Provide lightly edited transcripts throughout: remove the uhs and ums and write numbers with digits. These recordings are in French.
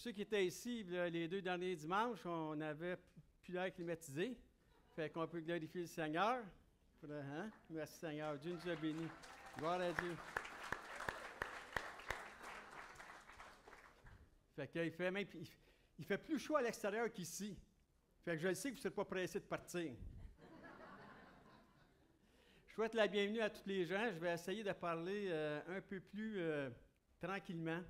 ceux qui étaient ici les 2 derniers dimanches, on avait plus l'air climatisé. Fait qu'on peut glorifier le Seigneur. Hein? Merci Seigneur. Dieu nous a bénis. Gloire à Dieu. Fait qu'il fait même, il fait plus chaud à l'extérieur qu'ici. Fait que je le sais que vous ne serez pas pressés de partir. Je souhaite la bienvenue à tous les gens. Je vais essayer de parler un peu plus tranquillement.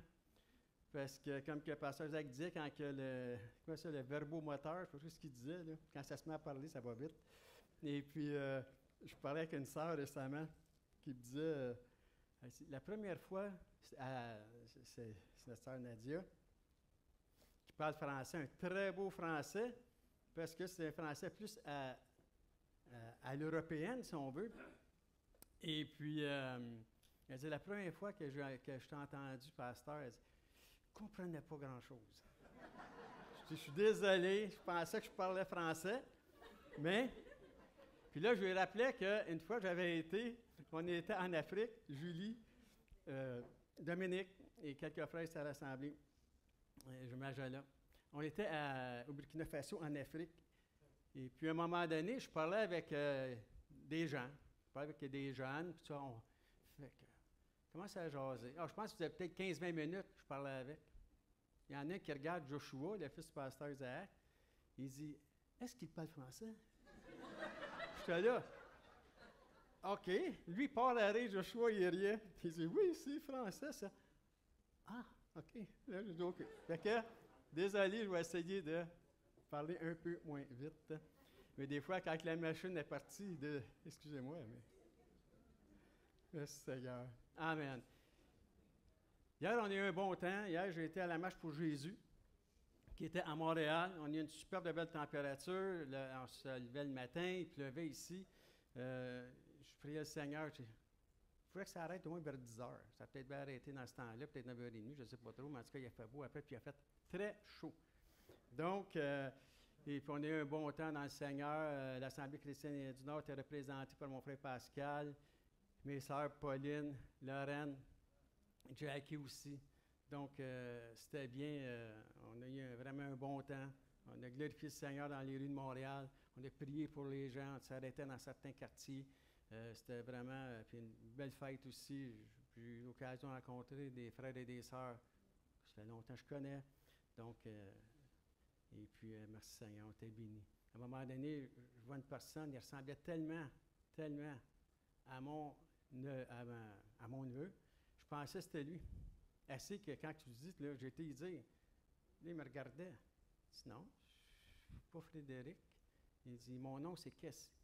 Parce que, comme que le pasteur Jacques disait, quand que le verbomoteur, je ne sais pas ce qu'il disait, là, quand ça se met à parler, ça va vite. Et puis, je parlais avec une sœur récemment qui me disait, la première fois, c'est notre sœur Nadia, qui parle français, un très beau français, parce que c'est un français plus à l'européenne, si on veut. Et puis, elle dit, la première fois que je t'ai entendu, pasteur, elle dit, je ne comprenais pas grand-chose. Je suis désolé, je pensais que je parlais français, mais... Puis là, je lui rappelais qu'une fois, on était en Afrique, Julie, Dominique et quelques frères s'étaient rassemblés. Je m'agis là. On était au Burkina Faso, en Afrique. Et puis, à un moment donné, je parlais avec des gens. Je parlais avec des jeunes. Puis ça, fait que, comment ça a jasé? Je pense que c'était peut-être 15-20 minutes que je parlais avec. Il y en a un qui regarde Joshua, le fils du pasteur Isaac. Il dit, est-ce qu'il parle français? J'étais là. OK. Lui, il part à rire, Joshua, il riait. Il dit, oui, c'est français, ça. Ah, OK. Là, je dis, OK. Fait que, désolé, je vais essayer de parler un peu moins vite. Mais des fois, quand la machine est partie, excusez-moi, mais... Merci Seigneur. Amen. Hier, on a eu un bon temps. Hier, j'ai été à la marche pour Jésus, qui était à Montréal. On a eu une superbe belle température. On se levait le matin, il pleuvait ici. Je priais le Seigneur. Il faudrait que ça arrête au moins vers 10 heures. Ça a peut-être bien arrêté dans ce temps-là, peut-être 9h30, je ne sais pas trop, mais en tout cas, il a fait beau après, puis il a fait très chaud. Donc, et puis on a eu un bon temps dans le Seigneur. L'Assemblée chrétienne du Nord était représentée par mon frère Pascal, mes sœurs Pauline, Lorraine, Jackie aussi. Donc, c'était bien. On a eu vraiment un bon temps. On a glorifié le Seigneur dans les rues de Montréal. On a prié pour les gens. On s'arrêtait dans certains quartiers. C'était vraiment puis une belle fête aussi. J'ai eu l'occasion de rencontrer des frères et des sœurs que ça fait longtemps que je connais. Donc, et puis, merci Seigneur, on était bénis. À un moment donné, je vois une personne, il ressemblait tellement à mon neveu. Je pensais que c'était lui. Assez que quand tu dis, là, j'ai été y dire, là, il me regardait. Il dit, non, je ne suis pas Frédéric. Il dit, mon nom, c'est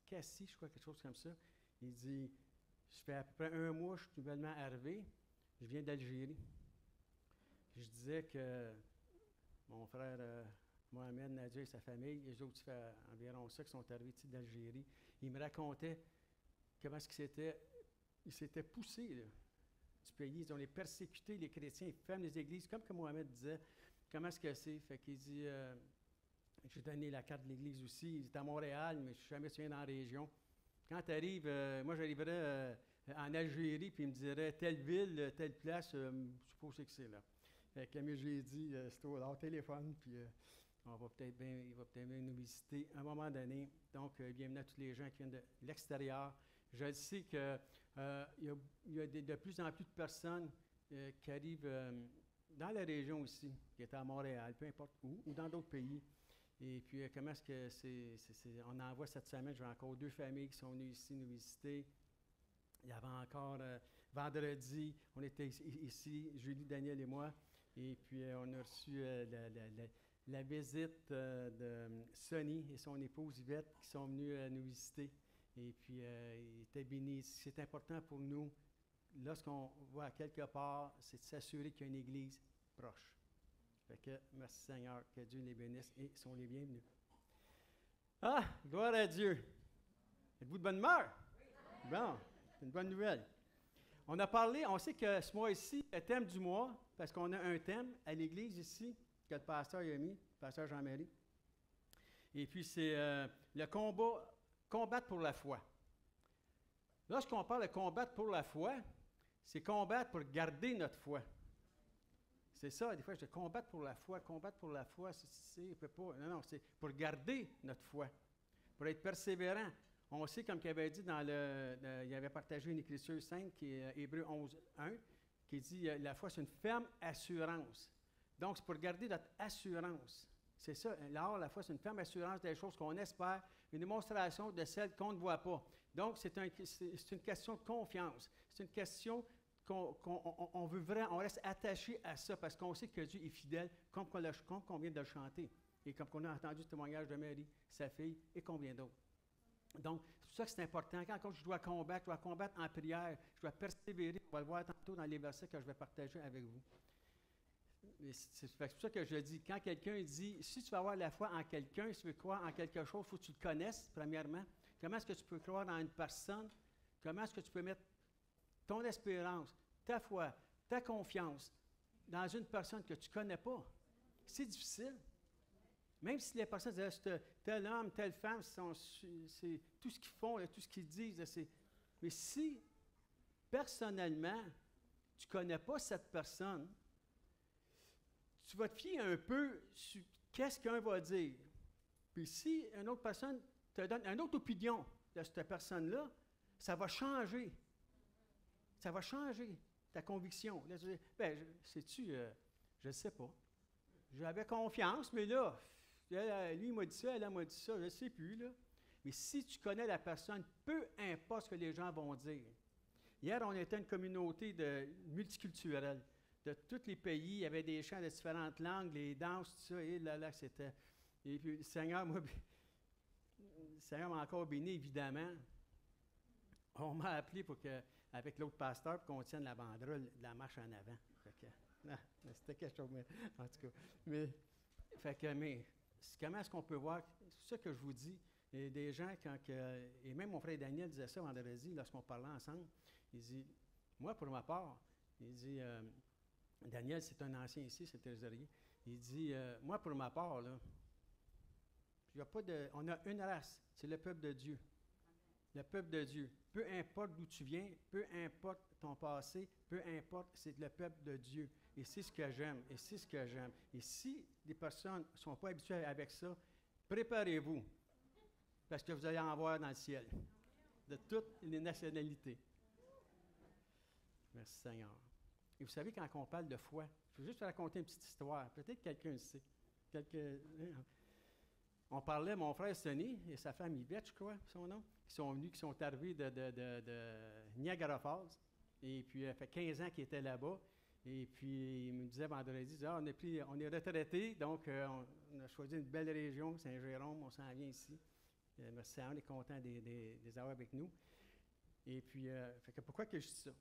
Cassie, je crois, quelque chose comme ça. Il dit, ça fait à peu près 1 mois, je suis nouvellement arrivé. Je viens d'Algérie. Je disais que mon frère Mohamed, Nadia et sa famille, les autres, ça fait environ ça, qui sont arrivés ici d'Algérie. Il me racontait comment il s'était poussé, là, du pays. Ils ont les persécutés, les chrétiens, ils ferment les églises, comme que Mohamed disait. Comment est-ce que c'est? Fait qu'il dit, j'ai donné la carte de l'église aussi. Il est à Montréal, mais je ne suis jamais sûr dans la région. Quand tu arrives, moi j'arriverais en Algérie, puis il me dirait telle ville, telle place, je suppose que c'est là. Fait que, comme j'ai dit, c'est au téléphone, puis il va peut-être bien nous visiter à un moment donné. Donc, bienvenue à tous les gens qui viennent de l'extérieur. Je sais qu'il y a de plus en plus de personnes qui arrivent dans la région aussi, qui étaient à Montréal, peu importe où, ou dans d'autres pays. Et puis, comment est-ce que on en voit cette semaine, j'ai encore 2 familles qui sont venues ici nous visiter. Il y avait encore vendredi, on était ici, Julie, Daniel et moi, et puis on a reçu la visite de Sonny et son épouse Yvette qui sont venus nous visiter. Et puis, ils étaient bénis. C'est important pour nous, lorsqu'on va à quelque part, c'est de s'assurer qu'il y a une église proche. Fait que, merci Seigneur, que Dieu les bénisse et sont les bienvenus. Ah, gloire à Dieu! Êtes-vous de bonne humeur? Oui. Bon, c'est une bonne nouvelle. On a parlé, on sait que ce mois-ci, le thème du mois, parce qu'on a un thème à l'église ici, que le pasteur a mis, le pasteur Jean-Marie. Et puis, c'est le combattre pour la foi. Lorsqu'on parle de combattre pour la foi, c'est combattre pour garder notre foi. C'est ça, des fois, je dis combattre pour la foi, il peut pas. Non, c'est pour garder notre foi, pour être persévérant. On sait, comme il avait dit il avait partagé une écriture sainte, qui est Hébreux 11:1, qui dit la foi, c'est une ferme assurance. Donc, c'est pour garder notre assurance. C'est ça. Alors, la foi, c'est une ferme assurance des choses qu'on espère, une démonstration de celles qu'on ne voit pas. Donc, c'est une question de confiance. C'est une question qu'on veut vraiment, on reste attaché à ça parce qu'on sait que Dieu est fidèle, comme on vient de le chanter. Et comme on a entendu le témoignage de Marie, sa fille, et combien d'autres. Donc, c'est pour ça que c'est important. Quand je dois combattre en prière, je dois persévérer. On va le voir tantôt dans les versets que je vais partager avec vous. C'est pour ça que je dis, quand quelqu'un dit, si tu veux avoir la foi en quelqu'un, si tu veux croire en quelque chose, il faut que tu le connaisses, premièrement. Comment est-ce que tu peux croire en une personne? Comment est-ce que tu peux mettre ton espérance, ta foi, ta confiance dans une personne que tu ne connais pas? C'est difficile. Même si les personnes disent, tel homme, telle femme, c'est tout ce qu'ils font, tout ce qu'ils disent. Mais si, personnellement, tu ne connais pas cette personne, tu vas te fier un peu sur qu'est-ce qu'un va dire. Puis si une autre personne te donne une autre opinion de cette personne-là, ça va changer. Ça va changer ta conviction. Là, tu dis, sais-tu, je ne sais pas. J'avais confiance, mais là, lui, il m'a dit ça, elle m'a dit ça, je ne sais plus, là. Mais si tu connais la personne, peu importe ce que les gens vont dire. Hier, on était une communauté multiculturelle. De tous les pays, il y avait des chants de différentes langues, les danses, tout ça, et là, c'était... Et puis, le Seigneur m'a encore béni, évidemment. On m'a appelé pour que, avec l'autre pasteur, pour qu'on tienne la banderole de la marche en avant. C'était quelque chose, en tout cas. Mais comment est-ce qu'on peut voir? C'est ça que je vous dis. Il y a des gens, et même mon frère Daniel disait ça vendredi, lorsqu'on parlait ensemble, il dit, moi, pour ma part, il dit... Daniel, c'est un ancien ici, c'est le trésorier. Il dit, moi, pour ma part, là, on a une race, c'est le peuple de Dieu. Le peuple de Dieu. Peu importe d'où tu viens, peu importe ton passé, peu importe, c'est le peuple de Dieu. Et c'est ce que j'aime, et c'est ce que j'aime. Et si des personnes ne sont pas habituées avec ça, préparez-vous, parce que vous allez en voir dans le ciel, de toutes les nationalités. Merci Seigneur. Et vous savez, quand on parle de foi, je veux juste vous raconter une petite histoire. Peut-être quelqu'un le sait. On parlait, mon frère Sonny et sa femme Yvette, je crois, son nom, qui sont arrivés de Niagara Falls. Et puis, ça fait 15 ans qu'ils étaient là-bas. Et puis, il me disait vendredi, on est retraités, donc on a choisi une belle région, Saint-Jérôme, on s'en vient ici. Merci, on est content des avoir avec nous. Et puis, pourquoi que je dis ça?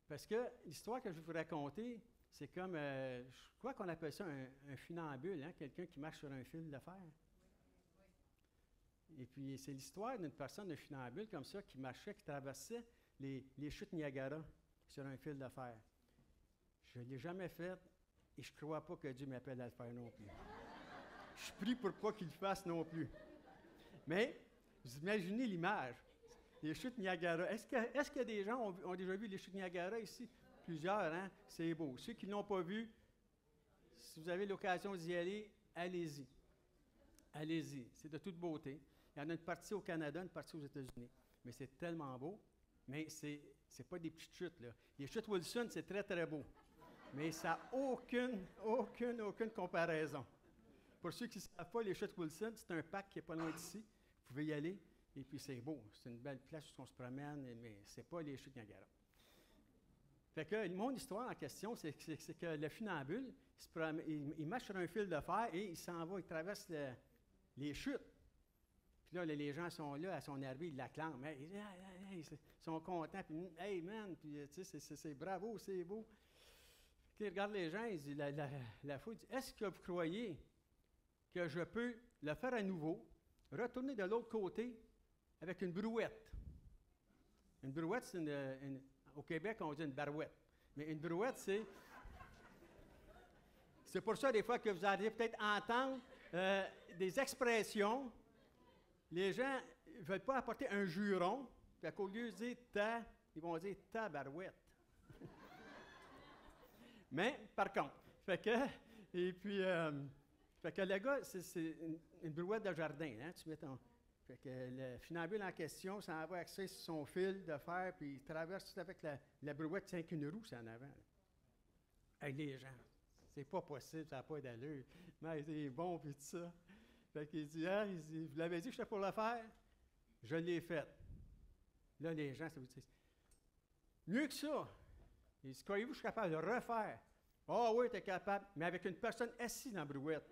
Parce que l'histoire que je vais vous raconter, c'est comme, je crois qu'on appelle ça un funambule, hein, quelqu'un qui marche sur un fil de fer. Et puis, c'est l'histoire d'une personne, d'un funambule comme ça, qui marchait, qui traversait les chutes Niagara sur un fil de fer. Je ne l'ai jamais fait et je ne crois pas que Dieu m'appelle à le faire non plus. Je prie pour pas qu'il le fasse non plus. Mais, vous imaginez l'image. Les chutes Niagara. Est-ce que des gens ont déjà vu les chutes Niagara ici? Plusieurs, hein? C'est beau. Ceux qui ne l'ont pas vu, si vous avez l'occasion d'y aller, allez-y. Allez-y. C'est de toute beauté. Il y en a une partie au Canada, une partie aux États-Unis. Mais c'est tellement beau. Mais c'est pas des petites chutes, là. Les chutes Wilson, c'est très, très beau. Mais ça n'a aucune comparaison. Pour ceux qui ne savent pas, les chutes Wilson, c'est un parc qui n'est pas loin d'ici. Vous pouvez y aller. Et puis, c'est beau. C'est une belle place où on se promène, mais ce n'est pas les chutes Niagara. Fait que mon histoire en question, c'est que le funambule, il marche sur un fil de fer et il s'en va, il traverse les chutes. Puis là, les gens sont là, à son arrivée, ils l'acclament. Ils sont contents. Puis, hey man, puis tu sais, c'est bravo, c'est beau. Puis il regarde les gens, il dit, la foule dit, est-ce que vous croyez que je peux le faire à nouveau, retourner de l'autre côté avec une brouette? Une brouette, c'est au Québec, on dit une barouette. Mais une brouette, c'est pour ça, des fois, que vous allez peut-être entendre des expressions. Les gens ne veulent pas apporter un juron. Fait qu'au lieu de dire ta, ils vont dire ta barouette. Mais, par contre, Fait que, et puis, fait que le gars, c'est une brouette de jardin, hein, tu mets ton... Fait que le funambule en question s'en va axer sur son fil de fer, puis il traverse tout avec la brouette, tient qu'une roue, c'est en avant. Hey, les gens, c'est pas possible, ça n'a pas d'allure. Mais c'est bon, puis tout ça. Fait qu'il dit, ah, il dit, vous l'avez dit que j'étais pour le faire? Je l'ai fait. Là, les gens, ça vous dit, mieux que ça. Il dit, croyez-vous que je suis capable de le refaire? Ah oui, tu es capable, mais avec une personne assise dans la brouette.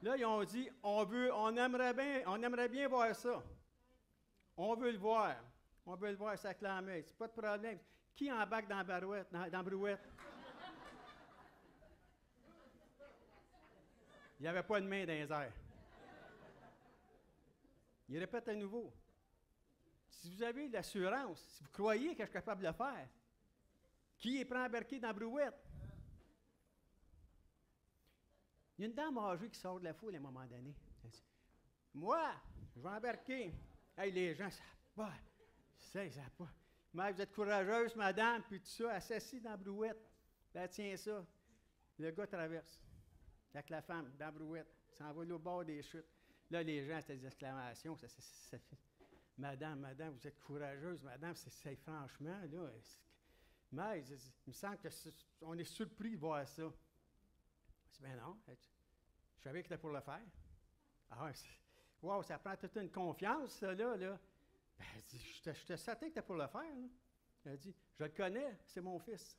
Là, ils ont dit, on aimerait bien voir ça. On veut le voir. On veut le voir s'acclamer. C'est pas de problème. Qui embarque dans la brouette? Dans la brouette? Il n'y avait pas de main dans les airs. Il répète à nouveau. Si vous avez de l'assurance, si vous croyez que je suis capable de le faire, qui est prêt à embarquer dans la brouette? Il y a une dame âgée qui sort de la foule à un moment donné. Elle dit, moi, je vais embarquer. Hey, les gens, ça pas. Mais vous êtes courageuse, madame, puis tout ça, assassinée dans la brouette. Ben, tiens ça. Le gars traverse. Avec la femme, dans la brouette. Ça va là au bord des chutes. Là, les gens, c'était des exclamations. Madame, vous êtes courageuse, madame, c'est franchement, là. Mais il me semble qu'on est surpris de voir ça. Je dis, ben non, je savais que c'était pour le faire. Ah, wow, ça prend toute une confiance, ça, là. Ben, elle dit, j'étais certain que c'était pour le faire, là. Elle dit, je le connais, c'est mon fils.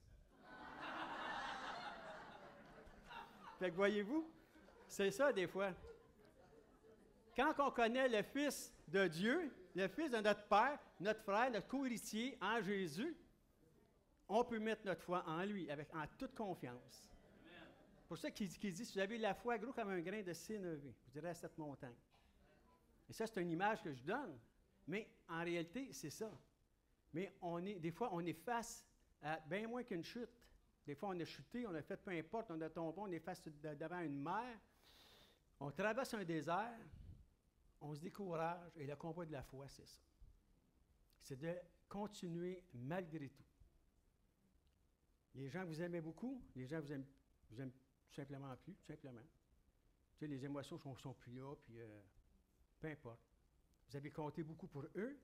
Fait que voyez-vous, c'est ça des fois. Quand on connaît le Fils de Dieu, le Fils de notre Père, notre frère, notre co-héritier en Jésus, on peut mettre notre foi en lui, en toute confiance. C'est pour ça qu'il dit, si vous avez la foi gros comme un grain de sénévé, vous direz à cette montagne. Et ça, c'est une image que je donne. Mais en réalité, c'est ça. Mais des fois, on est face à bien moins qu'une chute. Des fois, on a chuté, on a fait peu importe, on a tombé, on est face devant une mer. On traverse un désert, on se décourage, et le combat de la foi, c'est ça. C'est de continuer malgré tout. Les gens vous aimez beaucoup, les gens vous aiment tout simplement plus, tout simplement. Tu sais, les émotions sont plus là, puis peu importe. Vous avez compté beaucoup pour eux.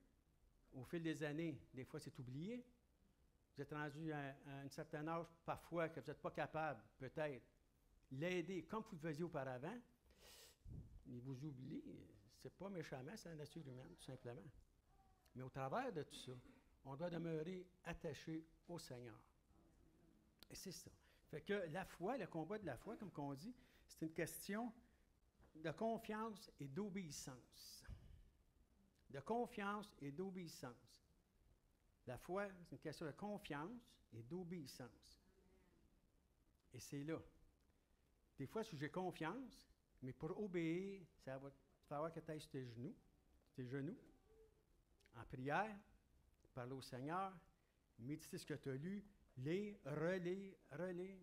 Au fil des années, des fois, c'est oublié. Vous êtes rendu à un certain âge, parfois, que vous n'êtes pas capable, peut-être, l'aider comme vous le faisiez auparavant. Il vous oublie. C'est pas méchamment, c'est la nature humaine, tout simplement. Mais au travers de tout ça, on doit demeurer attaché au Seigneur. Et c'est ça. Fait que la foi, le combat de la foi, comme on dit, c'est une question de confiance et d'obéissance. De confiance et d'obéissance. La foi, c'est une question de confiance et d'obéissance. Et c'est là. Des fois, si j'ai confiance, mais pour obéir, ça va falloir que tu ailles sur tes genoux, en prière, parler au Seigneur, méditer ce que tu as lu, lire, relire,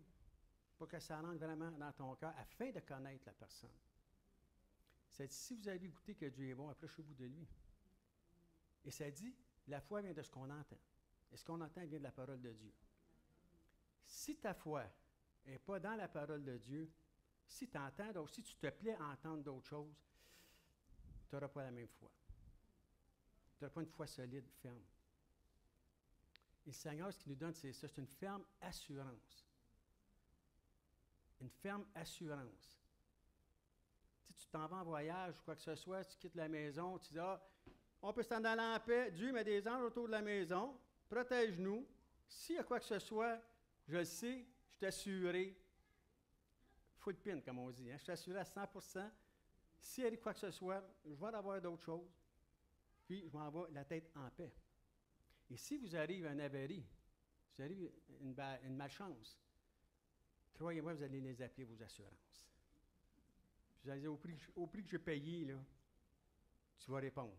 pour que ça rentre vraiment dans ton cœur, afin de connaître la personne. C'est si vous avez goûté que Dieu est bon, approchez-vous de lui. Et ça dit, la foi vient de ce qu'on entend. Et ce qu'on entend vient de la parole de Dieu. Si ta foi n'est pas dans la parole de Dieu, si tu entends d'autres, si tu te plais à entendre d'autres choses, tu n'auras pas la même foi. Tu n'auras pas une foi solide, ferme. Et le Seigneur, ce qu'il nous donne, c'est ça, c'est une ferme assurance. Une ferme assurance. Tu t'en vas en voyage, quoi que ce soit, tu quittes la maison, tu dis, on peut s'en aller en paix, Dieu met des anges autour de la maison, protège-nous. S'il y a quoi que ce soit, je le sais, je suis assuré. Full pin, comme on dit. Hein? Je suis assuré à 100%. S'il y a quoi que ce soit, je vais avoir d'autres choses. Puis, je m'en vais la tête en paix. Et si vous arrive un avarie, vous arrive une malchance, croyez-moi, vous allez les appeler vos assurances. Vous allez dire, au prix que j'ai payé, là, tu vas répondre.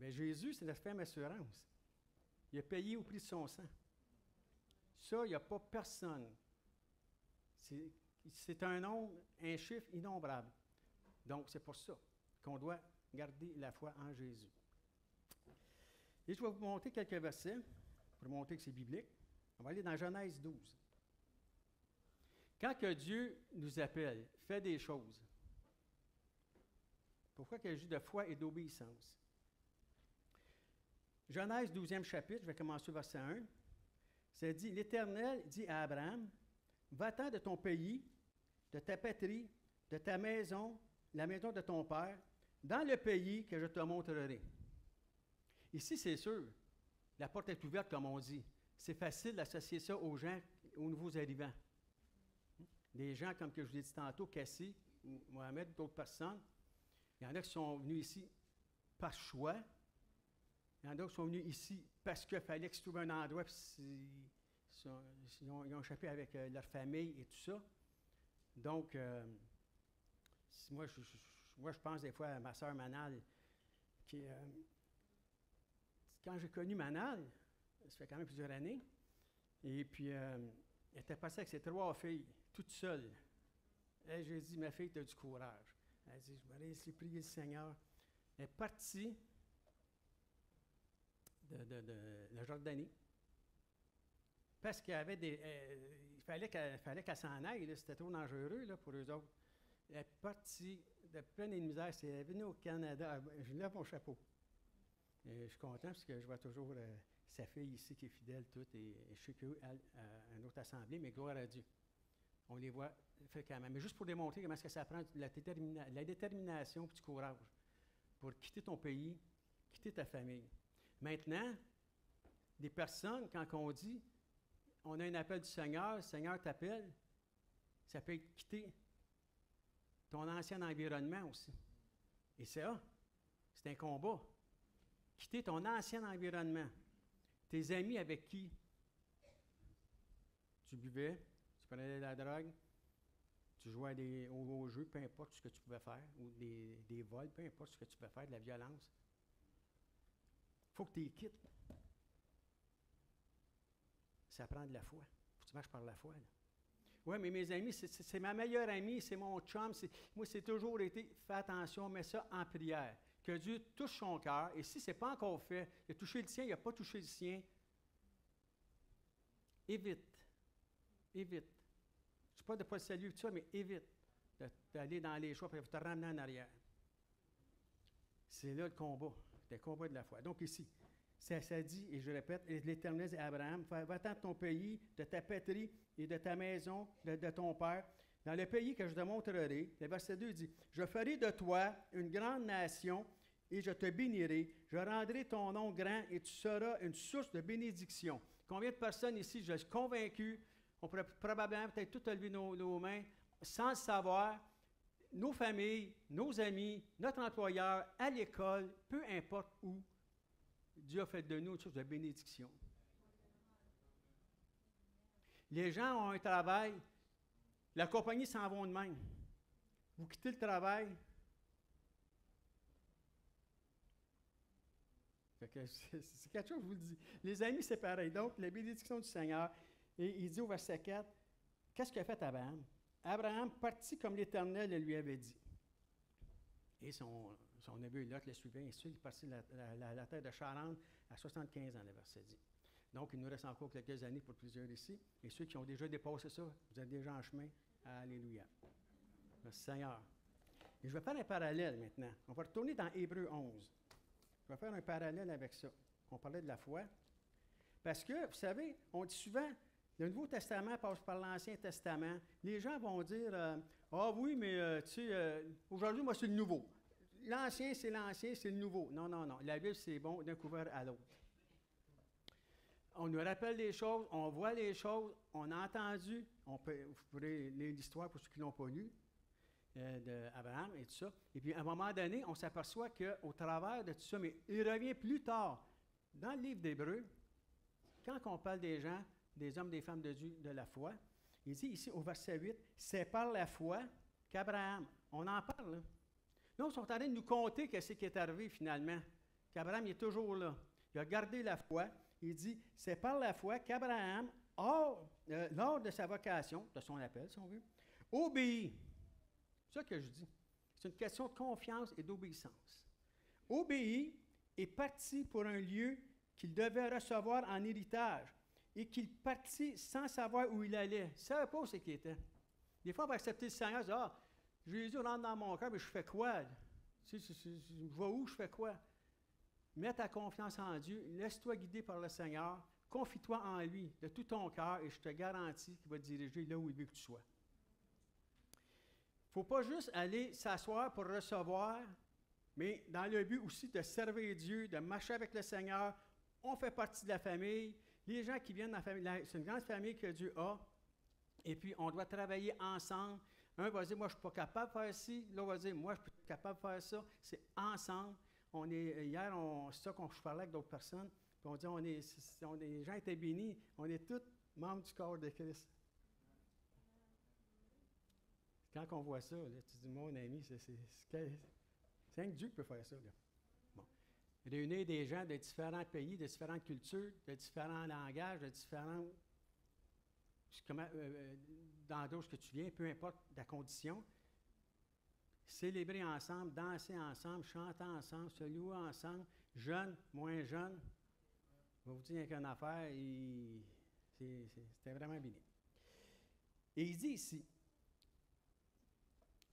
Mais Jésus, c'est notre ferme assurance. Il a payé au prix de son sang. Ça, il n'y a pas personne. C'est un nombre, un chiffre innombrable. Donc, c'est pour ça qu'on doit garder la foi en Jésus. Et je vais vous montrer quelques versets pour montrer que c'est biblique. On va aller dans Genèse 12. Quand que Dieu nous appelle, fait des choses, pourquoi qu'il agit de foi et d'obéissance? Genèse 12e chapitre, je vais commencer au verset 1. Ça dit, l'Éternel dit à Abraham, va-t'en de ton pays, de ta patrie, de ta maison, la maison de ton père, dans le pays que je te montrerai. Ici, c'est sûr, la porte est ouverte, comme on dit. C'est facile d'associer ça aux gens, aux nouveaux arrivants. Des gens, comme que je vous l'ai dit tantôt, Cassie, Mohamed, d'autres personnes. Il y en a qui sont venus ici par choix. Il y en a qui sont venus ici parce qu'il fallait qu'ils trouvent un endroit, puis ils ont échappé avec leur famille et tout ça. Donc, moi, je pense des fois à ma sœur Manal, qui, quand j'ai connu Manal, ça fait quand même plusieurs années, et puis elle était passée avec ses 3 filles, toute seule. Et j'ai dit, ma fille, tu as du courage. Elle a dit, je vais laisser prier le Seigneur. Elle est partie de la Jordanie parce qu'il y avait il fallait qu'elle s'en aille, là, c'était trop dangereux là, pour eux autres. Elle est partie de pleine misère. Elle est venue au Canada. Je lève mon chapeau. Et je suis content parce que je vois toujours sa fille ici qui est fidèle, toute, et je sais qu'elle a une autre assemblée, mais gloire à Dieu. On les voit fréquemment. Mais juste pour démontrer comment est-ce que ça prend la détermination et du courage pour quitter ton pays, quitter ta famille. Maintenant, des personnes, quand on dit, on a un appel du Seigneur, le Seigneur t'appelle, ça peut être quitter ton ancien environnement aussi. Et c'est un combat. Quitter ton ancien environnement. Tes amis avec qui tu buvais, tu prenais de la drogue, tu jouais aux jeux, peu importe ce que tu pouvais faire, ou des vols, peu importe ce que tu pouvais faire, de la violence. Il faut que tu les quittes. Ça prend de la foi. Faut que tu marches par la foi. Oui, mais mes amis, c'est ma meilleure amie, c'est mon chum. Moi, c'est toujours été, fais attention, mets ça en prière. Que Dieu touche son cœur. Et si ce n'est pas encore fait, il a touché le tien, il n'a pas touché le sien, évite. Évite. Je ne dis pas de ne pas le saluer, tout ça, mais évite d'aller dans les choix pour te ramener en arrière. C'est là le combat. C'est le combat de la foi. Donc ici, ça dit, et je répète, l'Éternel dit à Abraham, va-t'en de ton pays, de ta patrie et de ta maison, de ton père, dans le pays que je te montrerai. Le verset 2 dit, je ferai de toi une grande nation et je te bénirai. Je rendrai ton nom grand et tu seras une source de bénédiction. Combien de personnes ici, je suis convaincu, on pourrait probablement peut-être tout lever nos mains, sans le savoir, nos familles, nos amis, notre employeur, à l'école, peu importe où, Dieu a fait de nous une source de bénédiction. Les gens ont un travail, la compagnie s'en va de même. Vous quittez le travail, c'est quelque chose, je vous le dis. Les amis, c'est pareil. Donc, la bénédiction du Seigneur. Et il dit au verset 4, qu'est-ce qu'a fait Abraham? Abraham partit comme l'Éternel le lui avait dit. Et son neveu Lot le suivait, et il est parti de la terre de Charan à 75 ans, le verset dit. Donc, il nous reste encore quelques années pour plusieurs ici. Et ceux qui ont déjà dépassé ça, vous êtes déjà en chemin. Alléluia. Merci Seigneur. Et je vais faire un parallèle maintenant. On va retourner dans Hébreux 11. Je vais faire un parallèle avec ça. On parlait de la foi. Parce que, vous savez, on dit souvent, le Nouveau Testament passe par l'Ancien Testament. Les gens vont dire, ah oui, mais tu sais, aujourd'hui, moi, c'est le nouveau. L'Ancien, c'est le nouveau. Non, non, non. La Bible, c'est bon d'un couvert à l'autre. On nous rappelle les choses, on voit les choses, on a entendu. Vous pourrez lire l'histoire pour ceux qui ne l'ont pas lu, d'Abraham et tout ça. Et puis, à un moment donné, on s'aperçoit qu'au travers de tout ça, mais il revient plus tard, dans le livre d'Hébreux, quand on parle des gens, des hommes, des femmes de Dieu, de la foi, il dit ici au verset 8, c'est par la foi qu'Abraham, on en parle, là. Là, on est en train de nous conter ce qui est arrivé finalement, qu'Abraham il est toujours là. Il a gardé la foi. Il dit, c'est par la foi qu'Abraham, lors de sa vocation, de son appel, si on veut, obéit. C'est ça que je dis. C'est une question de confiance et d'obéissance. Obéit et partit pour un lieu qu'il devait recevoir en héritage. et qu'il partit sans savoir où il allait. Il ne savait pas où c'est qu'il était. Des fois, on va accepter le Seigneur, dire, ah, Jésus rentre dans mon cœur, mais je fais quoi? Je vais où, je fais quoi? Mets ta confiance en Dieu, laisse-toi guider par le Seigneur, confie-toi en lui de tout ton cœur et je te garantis qu'il va te diriger là où il veut que tu sois. Il ne faut pas juste aller s'asseoir pour recevoir, mais dans le but aussi de servir Dieu, de marcher avec le Seigneur. On fait partie de la famille. Les gens qui viennent dans la famille, c'est une grande famille que Dieu a. Et puis, on doit travailler ensemble. Un va dire, moi, je ne suis pas capable de faire ci. L'autre va dire, moi, je suis capable de faire ça. C'est ensemble. Hier, c'est ça qu'on je parlais avec d'autres personnes. Puis on dit, les gens étaient bénis. On est tous membres du corps de Christ. Quand on voit ça, là, tu dis, mon ami, c'est un Dieu qui peut faire ça. Là. Bon. Réunir des gens de différents pays, de différentes cultures, de différents langages, de différents... dans d'autres que tu viens, peu importe la condition. Célébrer ensemble, danser ensemble, chanter ensemble, se louer ensemble, jeunes, moins jeunes. Je vais vous dire qu'une affaire, c'était vraiment béni. Et il dit ici,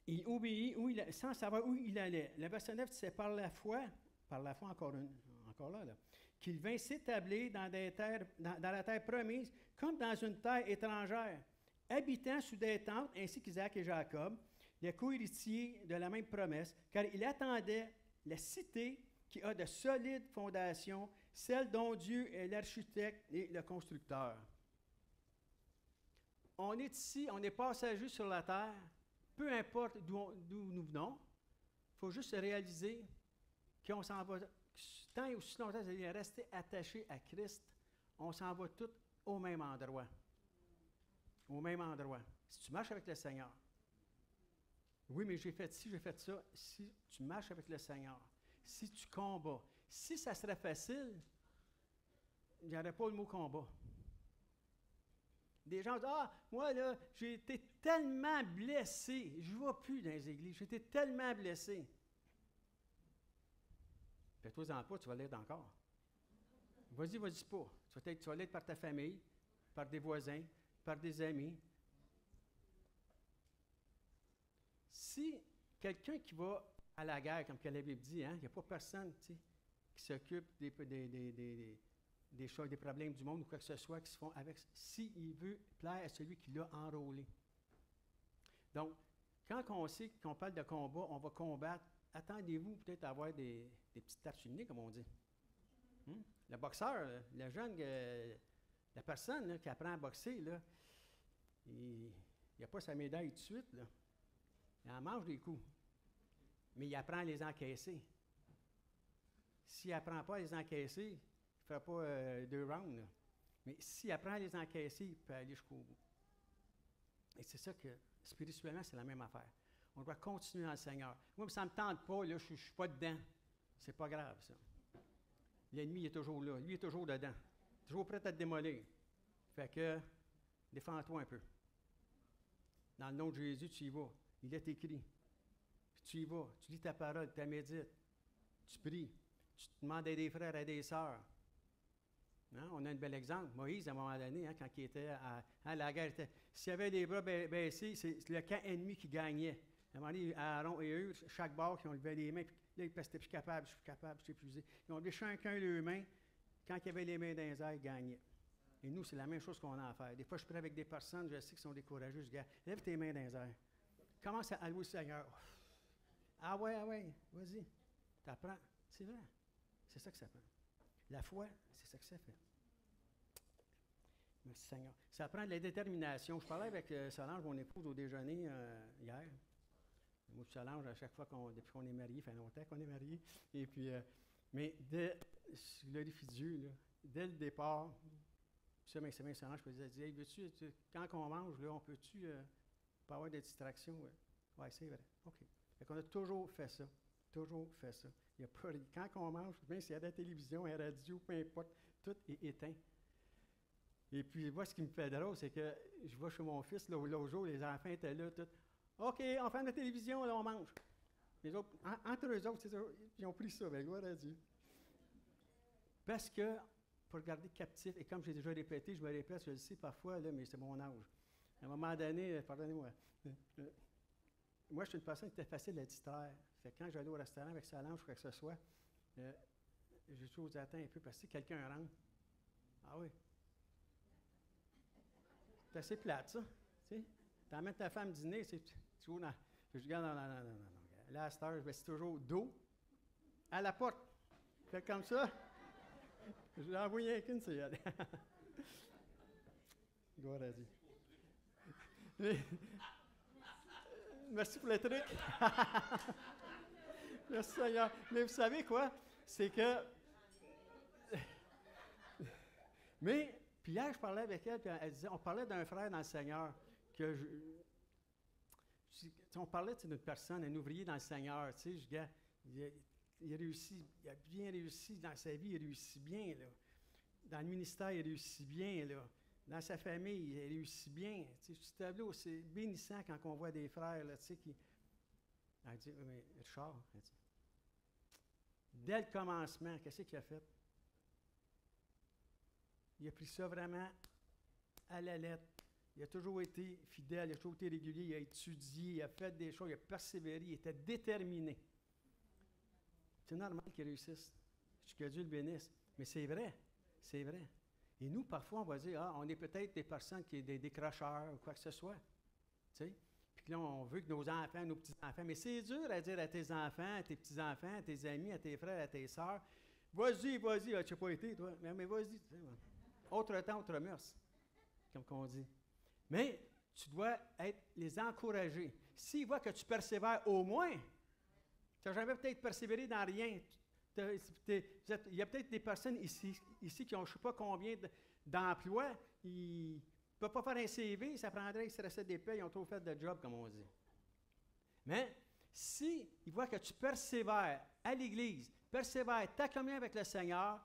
il obéit sans savoir où il allait. Le verset 9, c'est par la foi encore là, qu'il vint s'établir dans la terre promise, comme dans une terre étrangère, habitant sous des tentes, ainsi qu'Isaac et Jacob, les co-héritiers de la même promesse, car il attendait la cité qui a de solides fondations, celle dont Dieu est l'architecte et le constructeur. On est ici, on est passagers sur la terre, peu importe d'où nous venons, il faut juste réaliser qu'on s'en va, tant et aussi longtemps que vous allez rester attaché à Christ, on s'en va tous au même endroit. Au même endroit. Si tu marches avec le Seigneur, oui, mais j'ai fait ci, j'ai fait ça. Si tu marches avec le Seigneur, si tu combats, si ça serait facile, il n'y aurait pas le mot combat. Des gens disent, ah, moi, là, j'ai été tellement blessé, je ne vais plus dans les églises, j'ai été tellement blessé. Fais-toi-en pas, tu vas l'être encore. Vas-y pas. Tu vas l'être par ta famille, par des voisins, par des amis. Si quelqu'un qui va à la guerre, comme la Bible dit, il n'y a pas personne qui s'occupe des choses, des problèmes du monde ou quoi que ce soit qui se font avec, s'il veut plaire à celui qui l'a enrôlé. Donc, quand on sait qu'on parle de combat, on va combattre, attendez-vous peut-être à avoir des petites tartines, comme on dit. Le boxeur, le jeune, la personne là, qui apprend à boxer, là, il n'a pas sa médaille tout de suite. Là. Il en mange des coups. Mais il apprend à les encaisser. S'il n'apprend pas à les encaisser, il ne fera pas 2 rounds. Là. Mais s'il apprend à les encaisser, il peut aller jusqu'au bout. Et c'est ça que, spirituellement, c'est la même affaire. On doit continuer dans le Seigneur. Moi, ça ne me tente pas, là, je ne suis pas dedans. C'est pas grave, ça. L'ennemi est toujours là. Lui est toujours dedans. Toujours prêt à te démolir. Fait que, défends-toi un peu. Dans le nom de Jésus, tu y vas. Il est écrit. Puis tu y vas. Tu lis ta parole, tu la médites. Tu pries. Tu te demandes à des frères, à des sœurs. Hein? On a un bel exemple. Moïse, à un moment donné, quand il était à la guerre, s'il y avait les bras baissés, c'est le camp ennemi qui gagnait. À un moment donné, Aaron et eux, chaque bord, qui ont levé les mains, puis là, ils n'étaient plus capables, je suis capable, je suis épuisé. Ils ont levé chacun leurs mains. Quand il y avait les mains dans les airs, ils gagnaient. Et nous, c'est la même chose qu'on a à faire. Des fois, je prie avec des personnes, je sais qu'ils sont découragés. Je dis, lève tes mains dans les airs. Commence à louer le Seigneur. Ah ouais, vas-y. T'apprends. C'est vrai. C'est ça que ça prend. La foi, c'est ça que ça fait. Merci Seigneur. Ça prend de la détermination. Je parlais avec Solange, mon épouse, au déjeuner hier. Moi, Solange, à chaque fois depuis qu'on est mariés, ça fait longtemps qu'on est mariés. Et puis, mais glorifie Dieu, là, dès le départ, ça, mais c'est bien Solange, je me disais, hey, veux-tu, quand on mange, là, on peut-tu pas avoir de distractions? Oui, c'est vrai. OK. Fait qu'on a toujours fait ça. Toujours fait ça. Il y a pas, quand on mange, même s'il y a de la télévision, la radio, peu importe, tout est éteint. Et puis, moi, ce qui me fait drôle, c'est que je vais chez mon fils, là, l'autre jour, les enfants étaient là, tout. OK, on ferme la télévision, là, on mange. Les autres, entre eux autres, ils ont pris ça, bien, gloire à Dieu. Parce que pour garder captif. Et comme j'ai déjà répété, je me répète, je le sais parfois, là, mais c'est mon âge. À un moment donné, pardonnez-moi, moi, je suis une personne qui était facile à distraire. Fait que quand j'allais au restaurant avec sa langue ou quoi que ce soit, j'ai toujours dit, attends un peu, parce que si quelqu'un rentre, ah oui, c'est assez plate, ça. Tu emmènes ta femme dîner, tu vois, je dis, non. Là, à cette heure, c'est toujours dos à la porte. Fait comme ça, je l'ai envoyé qu'une, c'est allé. Gloire à Dieu. Merci pour le truc. Merci Seigneur. Mais vous savez quoi? C'est que... Mais, puis hier, je parlais avec elle, puis elle disait, on parlait d'un frère dans le Seigneur, on parlait d'une personne, un ouvrier dans le Seigneur, tu sais, il a réussi, il a bien réussi dans sa vie, il réussit bien, là. Dans le ministère, il réussit bien, là. Dans sa famille, il réussit bien. Tu sais, ce tableau, c'est bénissant quand on voit des frères, là, tu sais, qui... Elle dit, mais Richard, elle dit, dès le commencement, qu'est-ce qu'il a fait? Il a pris ça vraiment à la lettre. Il a toujours été fidèle, il a toujours été régulier, il a étudié, il a fait des choses, il a persévéré, il était déterminé. C'est normal qu'il réussisse. Que Dieu le bénisse. Mais c'est vrai, c'est vrai. Et nous, parfois, on va dire, on est peut-être des personnes qui sont des décrocheurs ou quoi que ce soit. Tu sais? Puis là, on veut que nos enfants, nos petits-enfants, mais c'est dur à dire à tes enfants, à tes petits-enfants, à tes amis, à tes frères, à tes sœurs, vas-y, tu n'as pas été, toi. Mais vas-y. Tu sais, autre temps, autre mœurs, comme qu'on dit. Mais tu dois les encourager. S'ils voient que tu persévères au moins, tu n'as jamais peut-être persévéré dans rien. Il y a peut-être des personnes ici qui ont je ne sais pas combien d'emplois. Ils ne peuvent pas faire un CV, ça prendrait qu'ils se restaient des payes, ils ont trop fait de job, comme on dit. Mais s'ils voient que tu persévères à l'Église, persévères ta communion avec le Seigneur,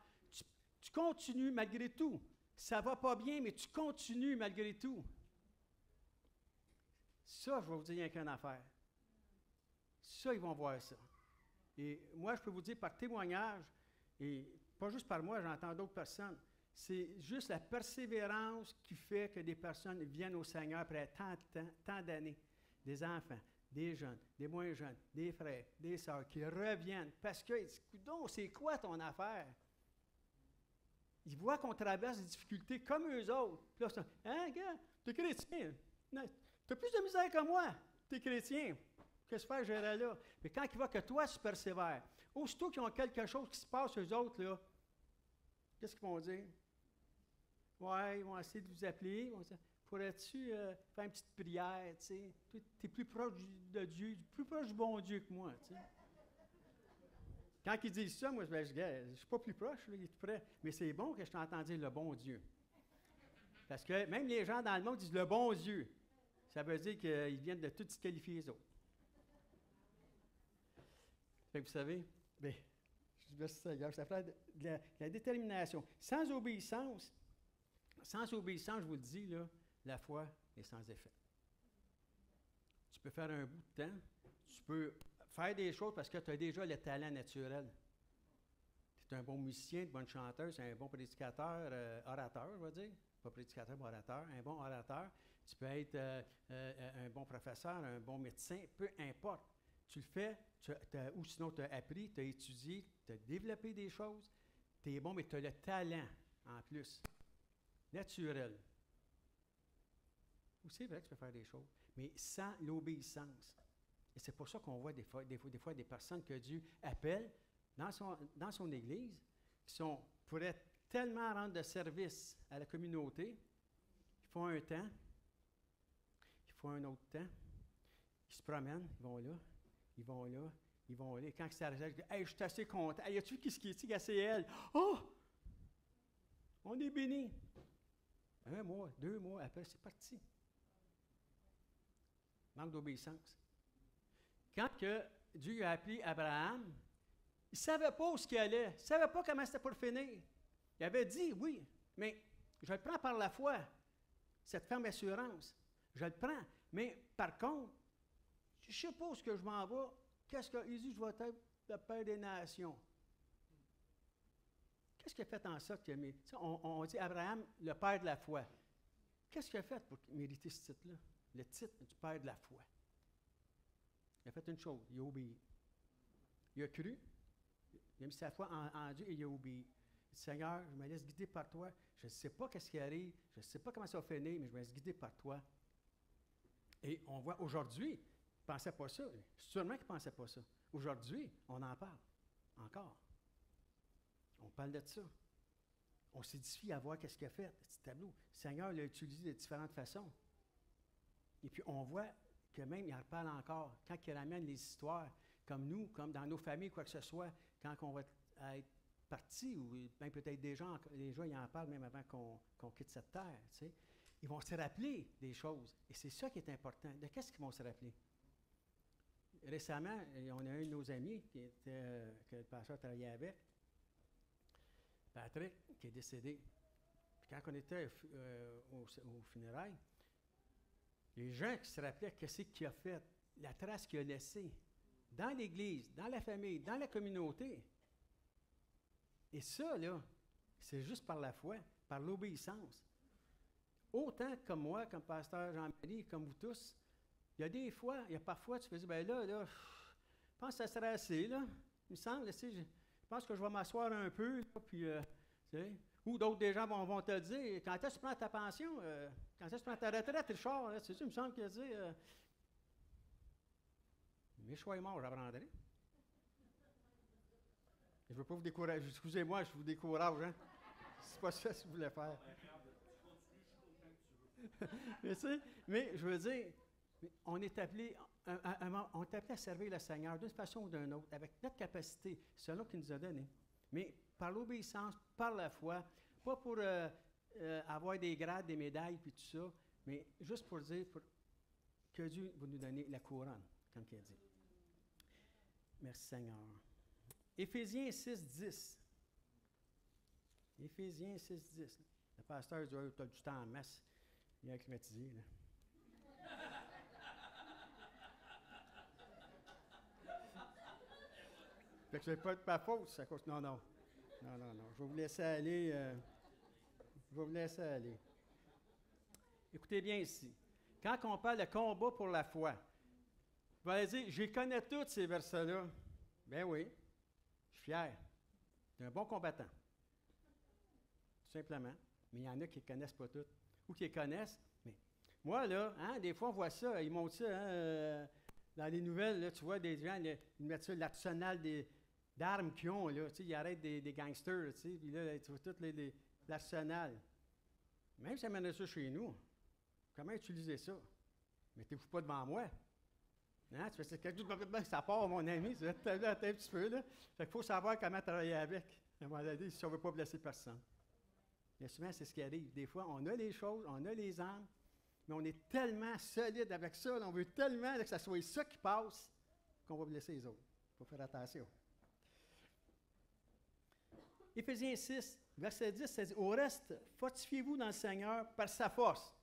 tu continues malgré tout. Ça ne va pas bien, mais tu continues malgré tout. Ça, je vais vous dire, il n'y a qu'une affaire. Ça, ils vont voir ça. Et moi, je peux vous dire par témoignage, et pas juste par moi, j'entends d'autres personnes, c'est juste la persévérance qui fait que des personnes viennent au Seigneur après tant d'années. Des enfants, des jeunes, des moins jeunes, des frères, des sœurs qui reviennent parce que, donc, c'est quoi ton affaire? Ils voient qu'on traverse des difficultés comme eux autres. Puis là, hein, gars, t'es chrétien. T'as plus de misère que moi. T'es chrétien. Qu'est-ce que faire, là? Mais quand ils voient que toi, tu persévères, aussitôt qu'ils ont quelque chose qui se passe, eux autres, là, qu'est-ce qu'ils vont dire? Ouais, ils vont essayer de vous appeler. Ils vont dire, pourrais-tu faire une petite prière, tu sais? Tu es plus proche de Dieu, plus proche du bon Dieu que moi, tu sais. Quand ils disent ça, moi, je ne suis pas plus proche, là, il est tout près. Mais c'est bon que je t'entende dire le bon Dieu. Parce que même les gens dans le monde disent le bon Dieu. Ça veut dire qu'ils viennent de tout disqualifier les autres. Fait que vous savez, bien, je dis ça fait de la détermination. Sans obéissance, je vous le dis, là, la foi est sans effet. Tu peux faire un bout de temps, tu peux faire des choses parce que tu as déjà le talent naturel. Tu es un bon musicien, une bonne chanteuse, un bon prédicateur, orateur, je vais dire. Pas prédicateur, mais orateur, un bon orateur. Tu peux être un bon professeur, un bon médecin, peu importe. Tu le fais, ou sinon tu as appris, tu as étudié, tu as développé des choses. Tu es bon, mais tu as le talent en plus, naturel. Ou c'est vrai que tu peux faire des choses, mais sans l'obéissance. Et c'est pour ça qu'on voit des fois des personnes que Dieu appelle dans son Église, qui pourraient tellement rendre de service à la communauté, ils font un temps, ils font un autre temps, ils se promènent, ils vont là, ils vont là, ils vont là. Et quand ça arrive, je dis, hey, je suis assez content. Hey, as-tu vu qui est c'est elle? Oh! On est bénis. 1 mois, 2 mois, après, c'est parti. Manque d'obéissance. Quand que Dieu a appelé Abraham, il ne savait pas où il allait. Il ne savait pas comment c'était pour finir. Il avait dit, oui, mais je le prends par la foi, cette ferme assurance. Je le prends. Mais par contre, je ne sais pas où je m'en vais. Qu'est-ce qu'il dit? Je vais être le Père des nations. Qu'est-ce qui a fait en sorte qu'il a mérité? On dit Abraham, le père de la foi. Qu'est-ce qu'il a fait pour mériter ce titre-là? Le titre du père de la foi. Il a fait une chose, il a obéi. Il a cru, il a mis sa foi en Dieu et il a obéi. Il dit, Seigneur, je me laisse guider par toi. Je ne sais pas ce qui arrive, je ne sais pas comment ça va finir, mais je me laisse guider par toi. Et on voit aujourd'hui, il ne pensait pas ça. Sûrement qu'il ne pensait pas ça. Aujourd'hui, on en parle. Encore. On parle de ça. On s'édifie à voir qu'est-ce qu'il a fait, ce tableau. Le Seigneur l'a utilisé de différentes façons. Et puis, on voit que même, il en reparle encore. Quand il ramène les histoires, comme nous, comme dans nos familles, quoi que ce soit, quand on va être parti, ou même peut-être des gens, ils en parlent même avant qu'on quitte cette terre, tu sais. Ils vont se rappeler des choses. Et c'est ça qui est important. De qu'est-ce qu'ils vont se rappeler? Récemment, on a un de nos amis que le pasteur travaillait avec, Patrick, qui est décédé. Puis quand on était au funérailles, les gens qui se rappelaient qu'est-ce qu'il a fait, la trace qu'il a laissée dans l'Église, dans la famille, dans la communauté. Et ça, là, c'est juste par la foi, par l'obéissance. Autant comme moi, comme pasteur Jean-Marie, comme vous tous, il y a parfois, tu fais dire, ben là, je pense que ça serait assez, là. Il me semble, je pense que je vais m'asseoir un peu, là, puis, tu sais, ou d'autres des gens vont te le dire, quand est-ce que tu prends ta pension, quand est-ce que tu prends ta retraite, Richard, là, c'est ça, il me semble qu'il a dit, mes choix est mort, j'apprendrai. Je ne veux pas vous décourager, excusez-moi, je vous décourage, hein. C'est pas ça que vous voulez faire. mais je veux dire, on est appelé à servir le Seigneur d'une façon ou d'une autre, avec notre capacité, selon qu'il nous a donné. Mais par l'obéissance, par la foi, pas pour avoir des grades, des médailles, puis tout ça, mais juste pour dire que Dieu va nous donner la couronne, comme il a dit. Merci Seigneur. Éphésiens 6, 10. Éphésiens 6, 10. Le pasteur dit, tu as du temps en masse. Il est acclimatisé, là. Fait que ce n'est pas de ma faute, ça cause. Non. Je vais vous laisser aller. Écoutez bien ici. Quand on parle de combat pour la foi, vous allez dire, je connais tous ces versets-là. Ben oui, je suis fier. Tu es un bon combattant. Tout simplement. Mais il y en a qui ne connaissent pas toutes. Ou qui les connaissent. Mais moi, là, des fois, on voit ça. Ils montrent ça, dans les nouvelles, là, tu vois des gens, ils mettent ça, l'arsenal d'armes qu'ils ont, là. Tu sais, ils arrêtent des gangsters, tu sais. Puis là, tu vois tout l'arsenal. Même si ça mène ça chez nous, comment utiliser ça? Mettez-vous pas devant moi. Hein? Tu fais quelque chose, ça part, mon ami, tu vas un petit peu, là. Fait qu'il faut savoir comment travailler avec. À un moment donné, si on ne veut pas blesser personne. Mais souvent, c'est ce qui arrive. Des fois, on a les choses, on a les armes, mais on est tellement solide avec ça, là, on veut tellement là, que ça soit ça qui passe, qu'on va blesser les autres. Il faut faire attention. Éphésiens 6, verset 10, ça dit, « Au reste, fortifiez-vous dans le Seigneur par sa force. »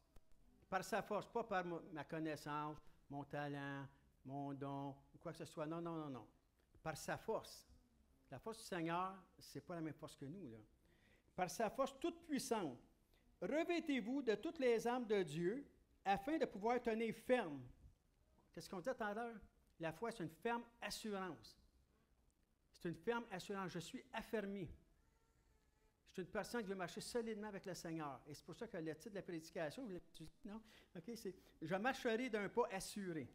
Par sa force, pas par ma connaissance, mon talent, mon don, ou quoi que ce soit. Non. Par sa force. La force du Seigneur, ce n'est pas la même force que nous, là. Par sa force toute puissante, revêtez-vous de toutes les armes de Dieu afin de pouvoir tenir ferme. Qu'est-ce qu'on dit tout à l'heure? La foi, c'est une ferme assurance. C'est une ferme assurance. Je suis affermi. Je suis une personne qui veut marcher solidement avec le Seigneur. Et c'est pour ça que le titre de la prédication, non? OK, c'est « Je marcherai d'un pas assuré ».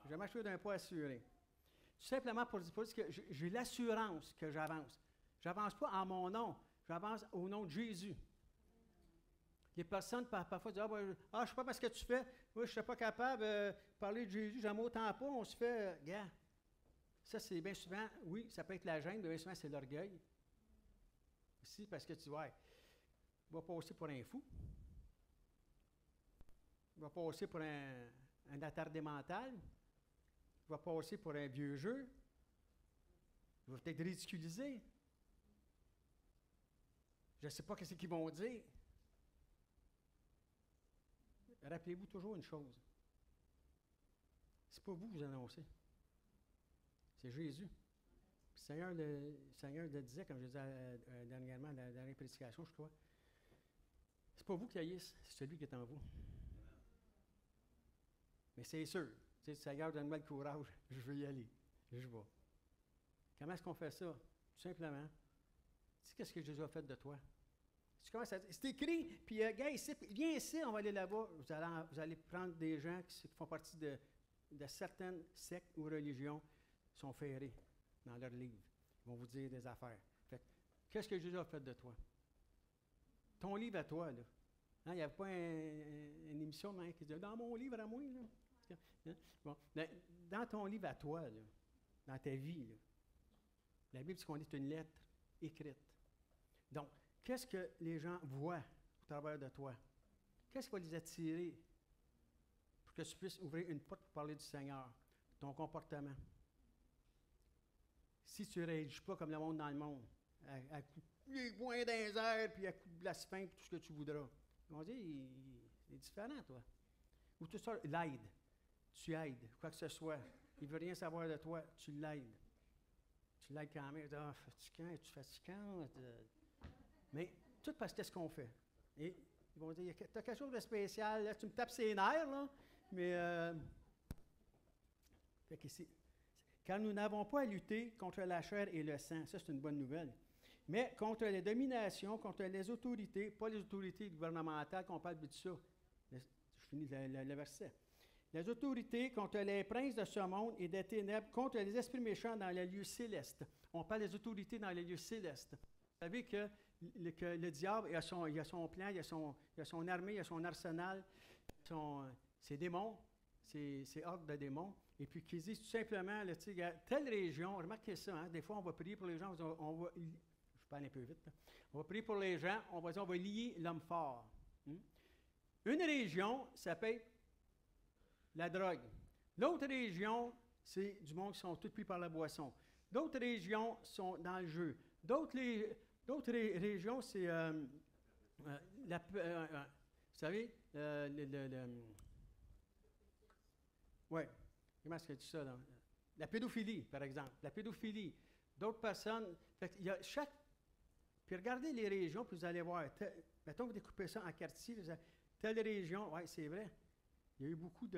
Je marcherai d'un pas assuré. Tout simplement pour dire que j'ai l'assurance que j'avance. Je n'avance pas en mon nom. J'avance au nom de Jésus. Les personnes, parfois, disent « je ne sais pas ce que tu fais. Moi, je ne suis pas capable de parler de Jésus. J'aime autant pas. » On se fait, gars. Ça, c'est bien souvent, oui, ça peut être la gêne, mais bien souvent, c'est l'orgueil. Aussi, parce que tu vas passer pour un fou. Tu vas passer pour un attardé mental. Tu vas passer pour un vieux jeu. Tu vas peut-être ridiculiser. Je ne sais pas ce qu'ils vont dire. Rappelez-vous toujours une chose. Ce n'est pas vous que vous annoncez. C'est Jésus. Seigneur le disait, comme je disais dernièrement, dans la dernière prédication, je crois. C'est pas vous qui haïssez, c'est celui qui est en vous. Mais c'est sûr, tu sais, Seigneur, donne-moi le courage, je veux y aller, je vais. Comment est-ce qu'on fait ça? Tout simplement, tu sais qu'est-ce que Jésus a fait de toi? C'est écrit, puis gars, viens ici, on va aller là-bas. Vous allez prendre des gens qui font partie de certaines sectes ou religions, sont ferrés dans leurs livres. Ils vont vous dire des affaires. Fait, qu'est-ce que Jésus a fait de toi? Ton livre à toi, là. Hein, il n'y avait pas une émission qui disait « Dans mon livre à moi, là. » Bon, dans ton livre à toi, là, dans ta vie, là, la Bible dit qu'on est une lettre écrite. Donc, qu'est-ce que les gens voient au travers de toi? Qu'est-ce qui va les attirer pour que tu puisses ouvrir une porte pour parler du Seigneur? Ton comportement. Si tu ne réagis pas comme le monde dans le monde, à coups de poings dans les airs, puis à coups de blasphème, puis tout ce que tu voudras, ils vont dire, il est différent, toi. Ou tout ça, l'aide. Tu aides, quoi que ce soit. Il ne veut rien savoir de toi, tu l'aides. Tu l'aides quand même. Ah, fatigant, tu fatigant. Mais tout parce que c'est ce qu'on fait. Et ils vont dire, tu as quelque chose de spécial, là, tu me tapes ses nerfs, là, mais fait qu'ici, car nous n'avons pas à lutter contre la chair et le sang, ça c'est une bonne nouvelle, mais contre les dominations, contre les autorités, pas les autorités gouvernementales qu'on parle de ça. Je finis le verset. Les autorités contre les princes de ce monde et des ténèbres, contre les esprits méchants dans les lieux célestes. On parle des autorités dans les lieux célestes. Vous savez que le diable, il a son plan, il a son armée, il a son arsenal, ses démons, ses hordes de démons, et puis qu'ils disent tout simplement, là, il y a telle région, remarquez ça, hein, des fois on va prier pour les gens, je parle un peu vite, là, on va prier pour les gens, on va dire, on va lier l'homme fort. Une région, ça peut être la drogue. L'autre région, c'est du monde qui sont tous pris par la boisson. D'autres régions sont dans le jeu. D'autres régions, c'est vous savez, oui, comment est-ce que je dis ça? Là? La pédophilie, par exemple. La pédophilie. D'autres personnes. Fait il y a chaque. Puis regardez les régions, puis vous allez voir. Mettons, vous découpez ça en quartier. Telle région, oui, c'est vrai. Il y a eu beaucoup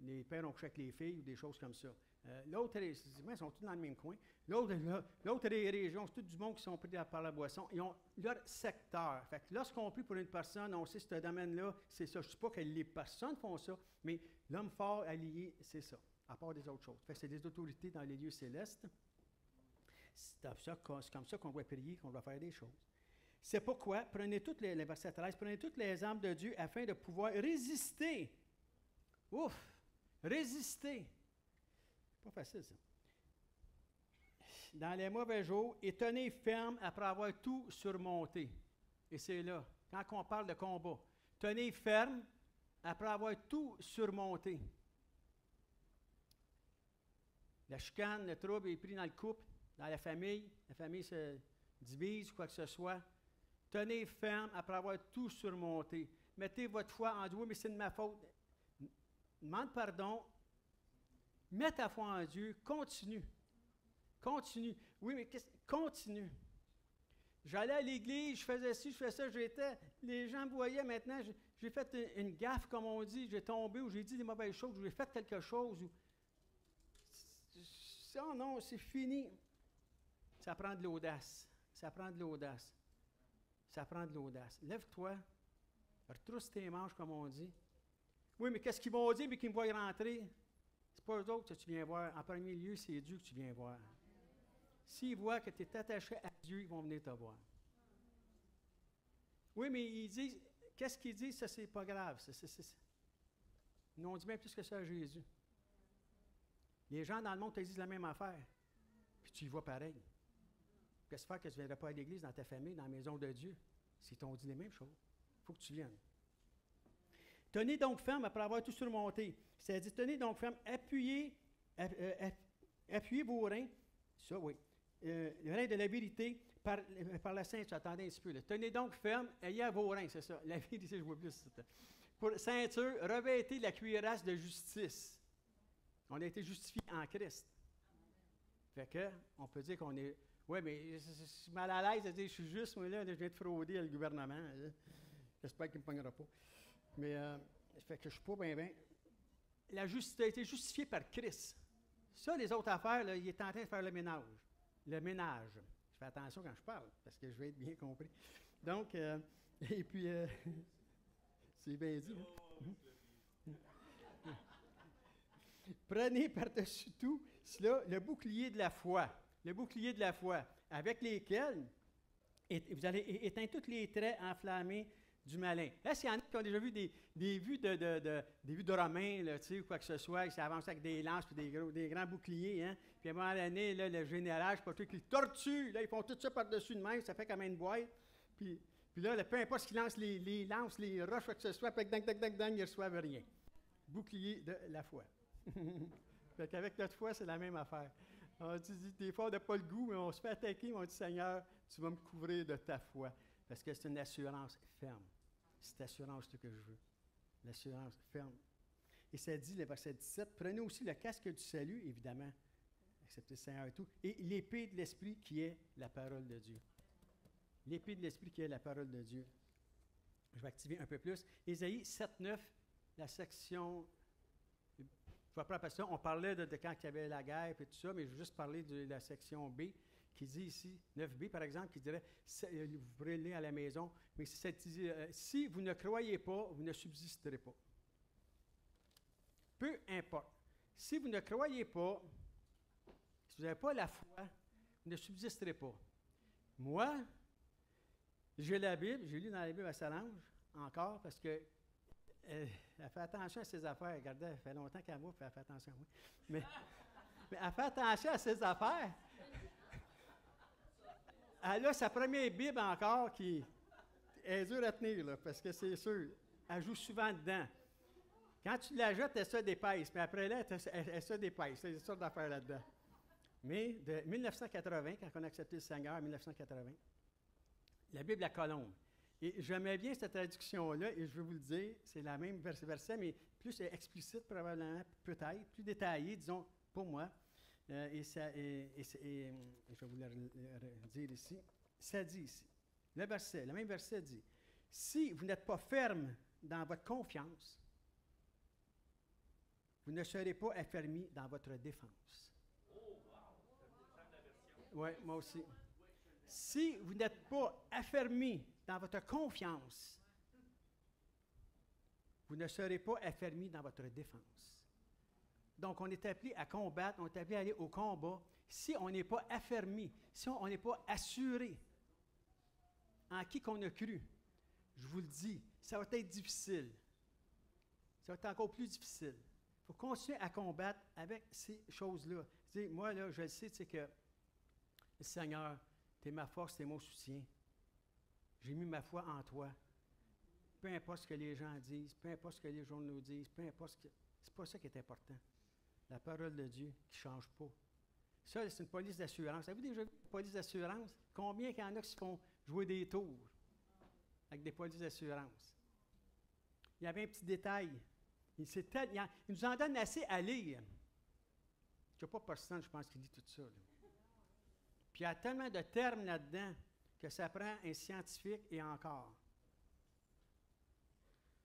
les pères ont couché avec les filles ou des choses comme ça. L'autre, ils sont tous dans le même coin. L'autre région, c'est tout du monde qui sont pris par la boisson. Ils ont leur secteur. Fait que lorsqu'on prie pour une personne, on sait que ce domaine-là, c'est ça. Je ne dis pas que les personnes font ça, mais l'homme fort allié, c'est ça, à part des autres choses. Fait que c'est des autorités dans les lieux célestes. C'est comme ça qu'on doit prier, qu'on doit faire des choses. C'est pourquoi, prenez toutes les versets 13, prenez toutes les armes de Dieu afin de pouvoir résister. Ouf! Résister. Pas facile, ça. Dans les mauvais jours, et tenez ferme après avoir tout surmonté. Et c'est là, quand on parle de combat. Tenez ferme après avoir tout surmonté. La chicane, le trouble est pris dans le couple, dans la famille se divise, quoi que ce soit. Tenez ferme après avoir tout surmonté. Mettez votre foi en Dieu, mais c'est de ma faute. Demande pardon. Mets ta foi en Dieu. Continue. Continue. Oui, mais continue. J'allais à l'église, je faisais ci, je faisais ça, j'étais. Les gens me voyaient maintenant, j'ai fait une gaffe, comme on dit, j'ai tombé ou j'ai dit des mauvaises choses, ou j'ai fait quelque chose. Ça, non, c'est fini. Ça prend de l'audace. Ça prend de l'audace. Ça prend de l'audace. Lève-toi, retrousse tes manches, comme on dit. Oui, mais qu'est-ce qu'ils vont dire, mais qu'ils me voient rentrer? C'est pas eux autres que tu viens voir. En premier lieu, c'est Dieu que tu viens voir. S'ils voient que tu es attaché à Dieu, ils vont venir te voir. Oui, mais ils disent, qu'est-ce qu'ils disent? Ça, c'est pas grave. Ils ont dit bien plus que ça à Jésus. Les gens dans le monde te disent la même affaire, puis tu y vois pareil. Qu'est-ce que tu ne viendrais pas à l'église, dans ta famille, dans la maison de Dieu, s'ils t'ont dit les mêmes choses? Il faut que tu viennes. Tenez donc ferme après avoir tout surmonté. C'est-à-dire, tenez donc ferme, appuyez vos reins, ça oui, le rein de la vérité par la ceinture. Attendez un petit peu. Là. Tenez donc ferme, ayez vos reins, c'est ça. La vérité, je vois plus. Pour ceinture, revêtez la cuirasse de justice. On a été justifiés en Christ. Fait que, on peut dire qu'on est... Oui, mais je suis mal à l'aise à dire, je suis juste, moi, là, je viens de frauder le gouvernement. Là. J'espère qu'il ne me pognera pas. Mais, fait que je ne suis pas bien. La justice a été justifiée par Christ. Ça, les autres affaires, là, il est en train de faire le ménage. Le ménage. Je fais attention quand je parle, parce que je vais être bien compris. Donc, et puis, c'est bien dit. Hein? Prenez par-dessus tout cela le bouclier de la foi. Le bouclier de la foi, avec lesquels vous allez éteindre tous les traits enflammés du malin. Là, s'il y en a qui ont déjà vu des vues des vues de Romains, là, ou quoi que ce soit, qui s'avancent avec des lances et des grands boucliers, hein, puis à un moment donné, là, le général, je sais pas tout, qui tortue, là, ils font tout ça par-dessus de même, ça fait comme une boîte, puis là, peu importe ce qu'ils lancent, les lances, les roches, quoi que ce soit, puis dang, ils ne reçoivent rien. Bouclier de la foi. Fait qu'avec notre foi, c'est la même affaire. On dit, des fois, on n'a pas le goût, mais on se fait attaquer, mais on dit, Seigneur, tu vas me couvrir de ta foi. Parce que c'est une assurance ferme. C'est l'assurance que je veux. L'assurance ferme. Et ça dit, le verset 17, prenez aussi le casque du salut, évidemment, acceptez le Seigneur et tout, et l'épée de l'Esprit qui est la parole de Dieu. L'épée de l'Esprit qui est la parole de Dieu. Je vais activer un peu plus. Ésaïe 7, 9, la section... Je vais prendre ça. On parlait de quand il y avait la guerre et tout ça, mais je vais juste parler de la section B, qui dit ici, 9b par exemple, qui dirait, vous pourrez le lire à la maison, mais si vous ne croyez pas, vous ne subsisterez pas. Peu importe. Si vous ne croyez pas, si vous n'avez pas la foi, vous ne subsisterez pas. Moi, j'ai la Bible, j'ai lu dans la Bible à Salange, encore, parce que elle fait attention à ses affaires. Regardez, elle fait longtemps qu'elle moi, puis elle fait attention à moi. Mais elle fait attention à ses affaires. Elle a sa première Bible encore qui est dure à tenir, là, parce que c'est sûr, elle joue souvent dedans. Quand tu la jettes, elle se dépaisse, mais après là, elle se dépaisse. Il y a toutes sortes d'affaires là-dedans. Mais de 1980, quand on a accepté le Seigneur, en 1980, la Bible à Colombe. Et j'aimais bien cette traduction-là, et je vais vous le dire, c'est la même verset, mais plus explicite probablement, peut-être, plus détaillé, disons, pour moi. Et je vais vous le dire ici. Ça dit ici, le même verset dit, « Si vous n'êtes pas ferme dans votre confiance, vous ne serez pas affermis dans votre défense. » Oui, moi aussi. Si vous n'êtes pas affermis dans votre confiance, vous ne serez pas affermis dans votre défense. Donc, on est appelé à combattre, on est appelé à aller au combat. Si on n'est pas affermi, si on n'est pas assuré en qui qu'on a cru, je vous le dis, ça va être difficile. Ça va être encore plus difficile. Il faut continuer à combattre avec ces choses-là. Moi, là, je le sais, que Seigneur, tu es ma force, tu es mon soutien. J'ai mis ma foi en toi. Peu importe ce que les gens disent, peu importe ce que les journaux disent, peu importe ce que... C'est pas ça qui est important. La parole de Dieu qui ne change pas. Ça, c'est une police d'assurance. Avez-vous déjà vu une police d'assurance? Combien il y en a qui se font jouer des tours avec des polices d'assurance? Il y avait un petit détail. Il nous en donne assez à lire. Je ne sais pas personne, je pense, qui lit tout ça. Là. Puis il y a tellement de termes là-dedans que ça prend un scientifique et encore.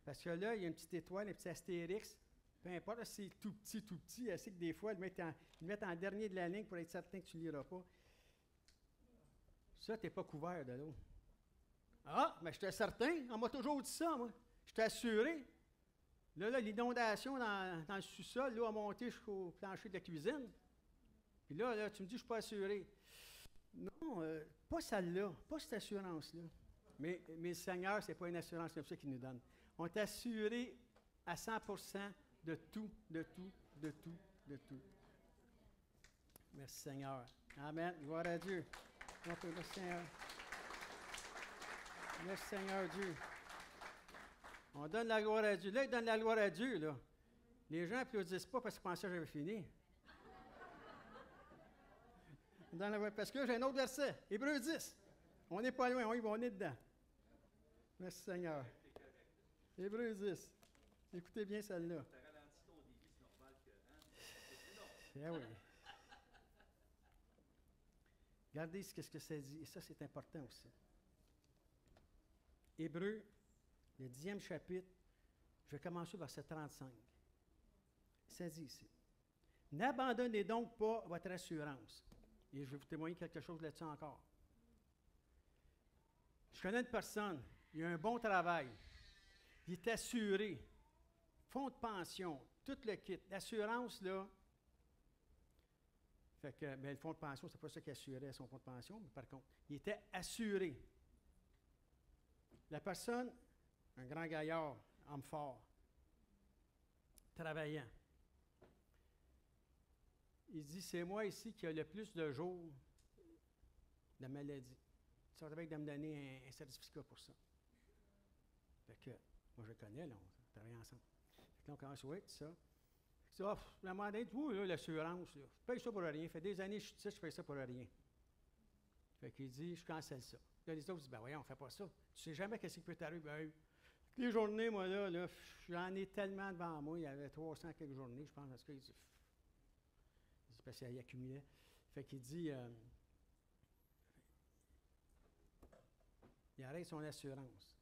Parce que là, il y a une petite étoile, un petit astérix. Peu importe si c'est tout petit, elle sait que des fois, ils le mettent en dernier de la ligne pour être certain que tu ne liras pas. Ça, tu n'es pas couvert de l'eau. Ah, mais j'étais certain, on m'a toujours dit ça, moi. J'étais assuré. Là, l'inondation dans le sous-sol, l'eau a monté jusqu'au plancher de la cuisine. Puis là, tu me dis, je ne suis pas assuré. Non, pas celle-là, pas cette assurance-là. Mais le Seigneur, ce n'est pas une assurance comme ça qu'il nous donne. On est assuré à 100% de tout, de tout, de tout, de tout. Merci Seigneur. Amen. Gloire à Dieu. Merci Seigneur. Merci Seigneur Dieu. On donne la gloire à Dieu. Là, il donne la gloire à Dieu, là. Les gens n'applaudissent pas parce qu'ils pensaient que j'avais fini. Parce que j'ai un autre verset. Hébreux 10. On n'est pas loin, on est dedans. Merci Seigneur. Hébreux 10. Écoutez bien celle-là. Ah oui. Regardez ce que ça dit, et ça, c'est important aussi. Hébreux, le 10e chapitre, je vais commencer par verset 35. Ça dit ici. N'abandonnez donc pas votre assurance. Et je vais vous témoigner quelque chose là-dessus encore. Je connais une personne, il a un bon travail, il est assuré, fonds de pension, tout le kit. L'assurance, là, fait que, mais le fonds de pension, c'est pas ça qui assurait son fonds de pension, mais par contre, il était assuré. La personne, un grand gaillard, homme fort, travaillant. Il dit, c'est moi ici qui a le plus de jours de maladie. Il sont avec de me donner un certificat pour ça. Fait que, moi je le connais, là, on travaille ensemble. Fait que là, on commence, oui, tout ça. Il dit, la demande, vous, l'assurance, je paye ça pour rien. Ça fait des années que je suis ici, je paye ça pour rien. Fait qu'il dit, je cancelle ça. Là, les autres disent, ben voyons, on ne fait pas ça. Tu sais jamais qu'est-ce qui peut t'arriver. Ben, les journées, moi, là, j'en ai tellement devant moi. Il y avait 300 quelques journées, je pense, parce qu'il dit, parce qu'il accumulait. Fait qu'il dit, il arrête son assurance.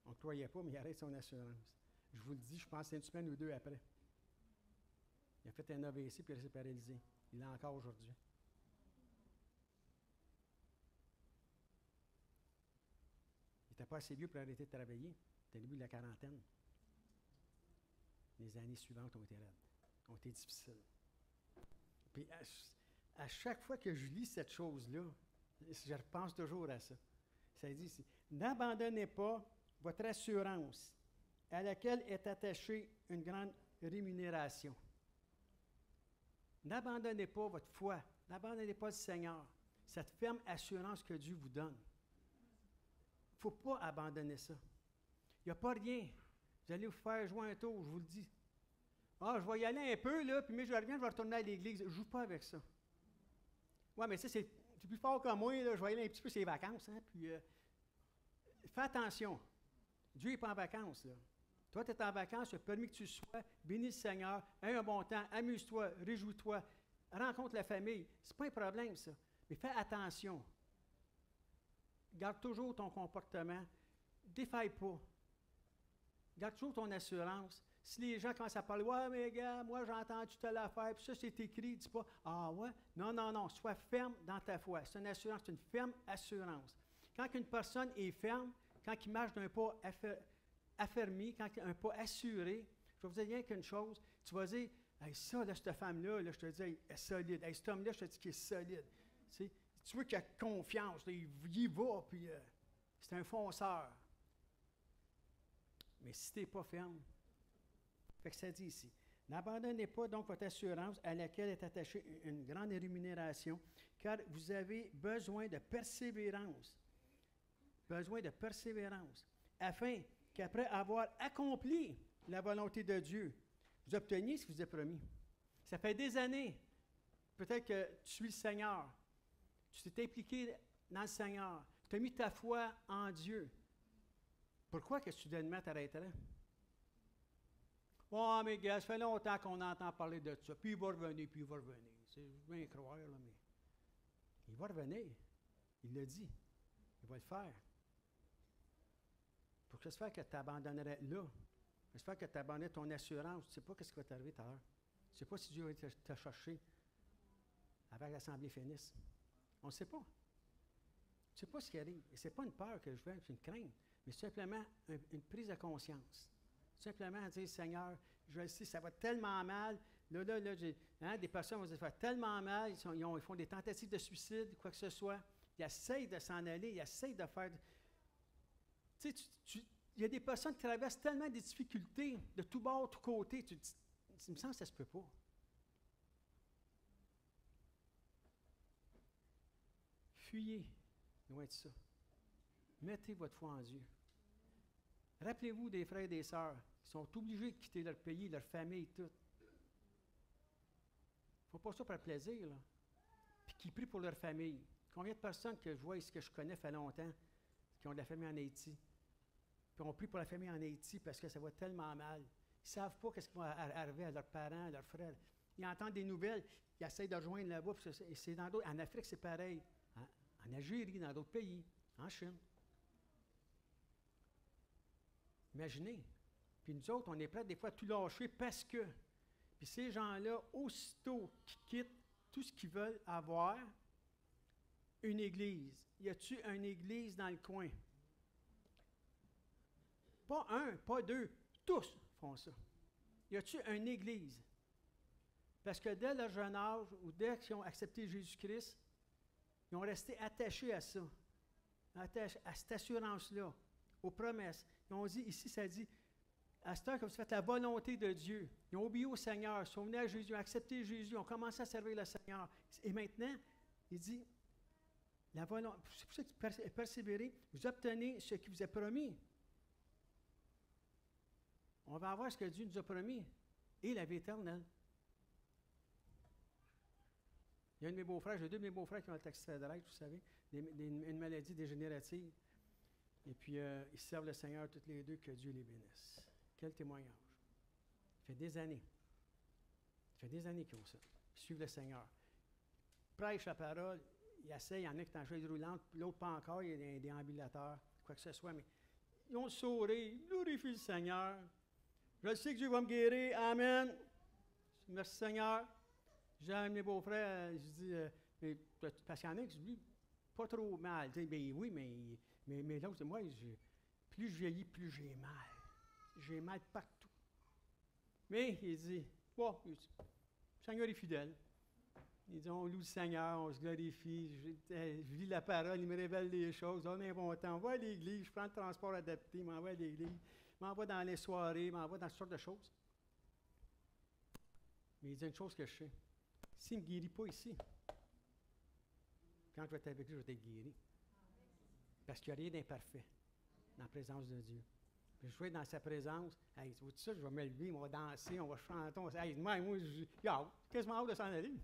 On ne croyait pas, mais il arrête son assurance. Je vous le dis, je pense que c'est une semaine ou deux après. Il a fait un AVC puis il s'est paralysé. Il l'a encore aujourd'hui. Il n'était pas assez vieux pour arrêter de travailler. C'était le début de la quarantaine. Les années suivantes ont été raides, ont été difficiles. Puis à chaque fois que je lis cette chose-là, je repense toujours à ça. Ça dit ici, n'abandonnez pas votre assurance à laquelle est attachée une grande rémunération. N'abandonnez pas votre foi, n'abandonnez pas le Seigneur, cette ferme assurance que Dieu vous donne. Il ne faut pas abandonner ça. Il n'y a pas rien. Vous allez vous faire jouer un tour, je vous le dis. Ah, je vais y aller un peu, là, puis mais je reviens, je vais retourner à l'église. Je ne joue pas avec ça. Oui, mais ça, c'est plus fort que moi, là, je vais y aller un petit peu, c'est les vacances, hein, puis fais attention. Dieu n'est pas en vacances, là. Toi, tu es en vacances, il a permis que tu sois, bénis le Seigneur, aie un bon temps, amuse-toi, réjouis-toi, rencontre la famille. Ce n'est pas un problème, ça. Mais fais attention. Garde toujours ton comportement. Défaille pas. Garde toujours ton assurance. Si les gens commencent à parler, ouais, mais gars, moi j'ai entendu telle affaire, puis ça c'est écrit, dis pas, ah ouais, non, non, non, sois ferme dans ta foi. C'est une assurance, c'est une ferme assurance. Quand une personne est ferme, quand il marche d'un pas affermi, quand il a un pas assuré, je vais vous dire rien qu'une chose, tu vas dire, hey, ça, là, cette femme-là, là, je te dis, elle est solide. Hey, cet homme-là, je te dis qu'il est solide. Tu veux qu'il a confiance, là, il y va, puis c'est un fonceur. Mais si tu n'es pas ferme, fait que ça dit ici, n'abandonnez pas donc votre assurance à laquelle est attachée une grande rémunération, car vous avez besoin de persévérance. Besoin de persévérance, afin qu'après avoir accompli la volonté de Dieu, vous obteniez ce qui vous est promis. Ça fait des années, peut-être que tu suis le Seigneur, tu t'es impliqué dans le Seigneur, tu as mis ta foi en Dieu. Pourquoi que soudainement t'arrêterais? Oh, mais gars, ça fait longtemps qu'on entend parler de ça, puis il va revenir, puis il va revenir. C'est bien croire, là, mais il va revenir. Il l'a dit. Il va le faire. Pour que ça se fasse que tu abandonnerais là. Ça se fait que tu abandonnes ton assurance. Tu ne sais pas ce qui va t'arriver tout à l'heure. Tu ne sais pas si Dieu va te chercher avant que l'assemblée finisse. On ne sait pas. Tu ne sais pas ce qui arrive. Et ce n'est pas une peur que je veux, c'est une crainte, mais c'est simplement une prise de conscience. Simplement dire, Seigneur, je le sais, ça va tellement mal. Là, des personnes vont dire, ça va tellement mal, ils font des tentatives de suicide, quoi que ce soit. Ils essayent de s'en aller, ils essayent de faire... Tu sais, il y a des personnes qui traversent tellement des difficultés de tout bord, tout côté. Tu me sens que ça ne se peut pas. Fuyez loin de ça. Mettez votre foi en Dieu. Rappelez-vous des frères et des sœurs qui sont obligés de quitter leur pays, leur famille, tout. Il ne faut pas ça par plaisir, là. Puis qui prient pour leur famille. Combien de personnes que je vois ici, que je connais, fait longtemps, qui ont de la famille en Haïti. Puis on prie pour la famille en Haïti parce que ça va tellement mal. Ils ne savent pas ce qui va arriver à leurs parents, à leurs frères. ils entendent des nouvelles, ils essayent de rejoindre là-bas. C'est dans d'autres. En Afrique, c'est pareil. En Algérie, dans d'autres pays, en Chine. Imaginez. Puis nous autres, on est prêts des fois à tout lâcher parce que. Puis ces gens-là, aussitôt qu'ils quittent tout ce qu'ils veulent avoir, une église. Y a-t-il une église dans le coin? Pas un, pas deux, tous font ça. Y a-t-il une église? Parce que dès leur jeune âge, ou dès qu'ils ont accepté Jésus-Christ, ils ont resté attachés à ça, attachés à cette assurance-là, aux promesses. Ils ont dit, ici, ça dit, à cette heure que vous faites la volonté de Dieu, ils ont obéi au Seigneur, ils sont venus à Jésus, ils ont accepté Jésus, ils ont commencé à servir le Seigneur. Et maintenant, il dit, c'est pour ça que persévérez, vous obtenez ce qui vous est promis. On va avoir ce que Dieu nous a promis, et la vie éternelle. Il y a un de mes beaux-frères, j'ai deux de mes beaux-frères qui ont le taxi fédéral, vous savez, une maladie dégénérative. Et puis, ils servent le Seigneur toutes les deux, que Dieu les bénisse. Quel témoignage. Ça fait des années. Ça fait des années qu'ils ont ça. Ils suivent le Seigneur. Prêchent la parole, ils essayent, il y en a qui sont en chaise roulante, l'autre pas encore, il y a des déambulateurs, quoi que ce soit, mais ils ont le sourire, ils glorifient le Seigneur. Je sais que Dieu va me guérir, amen. Merci Seigneur. J'ai un de mes beaux-frères, je dis, parce qu'il y en a qui se disent, pas trop mal. Je dis, ben oui, mais l'autre, moi, plus je vieillis, plus j'ai mal. J'ai mal partout. Mais il dit, bon, le Seigneur est fidèle. Il dit, on loue le Seigneur, on se glorifie, je lis la parole, il me révèle des choses, on a un bon temps, on va à l'église, je prends le transport adapté, je m'envoie à l'église, je m'envoie dans les soirées, je m'envoie dans toutes sortes de choses. Mais il dit une chose que je sais. S'il ne me guérit pas ici, quand je vais être avec lui, je vais être guéri. Parce qu'il n'y a rien d'imparfait dans la présence de Dieu. Puis je vais être dans sa présence. Hey, tu vois ça, je vais me lever, on va danser, on va chanter. Hey, moi, j'ai quasiment hâte de s'en aller.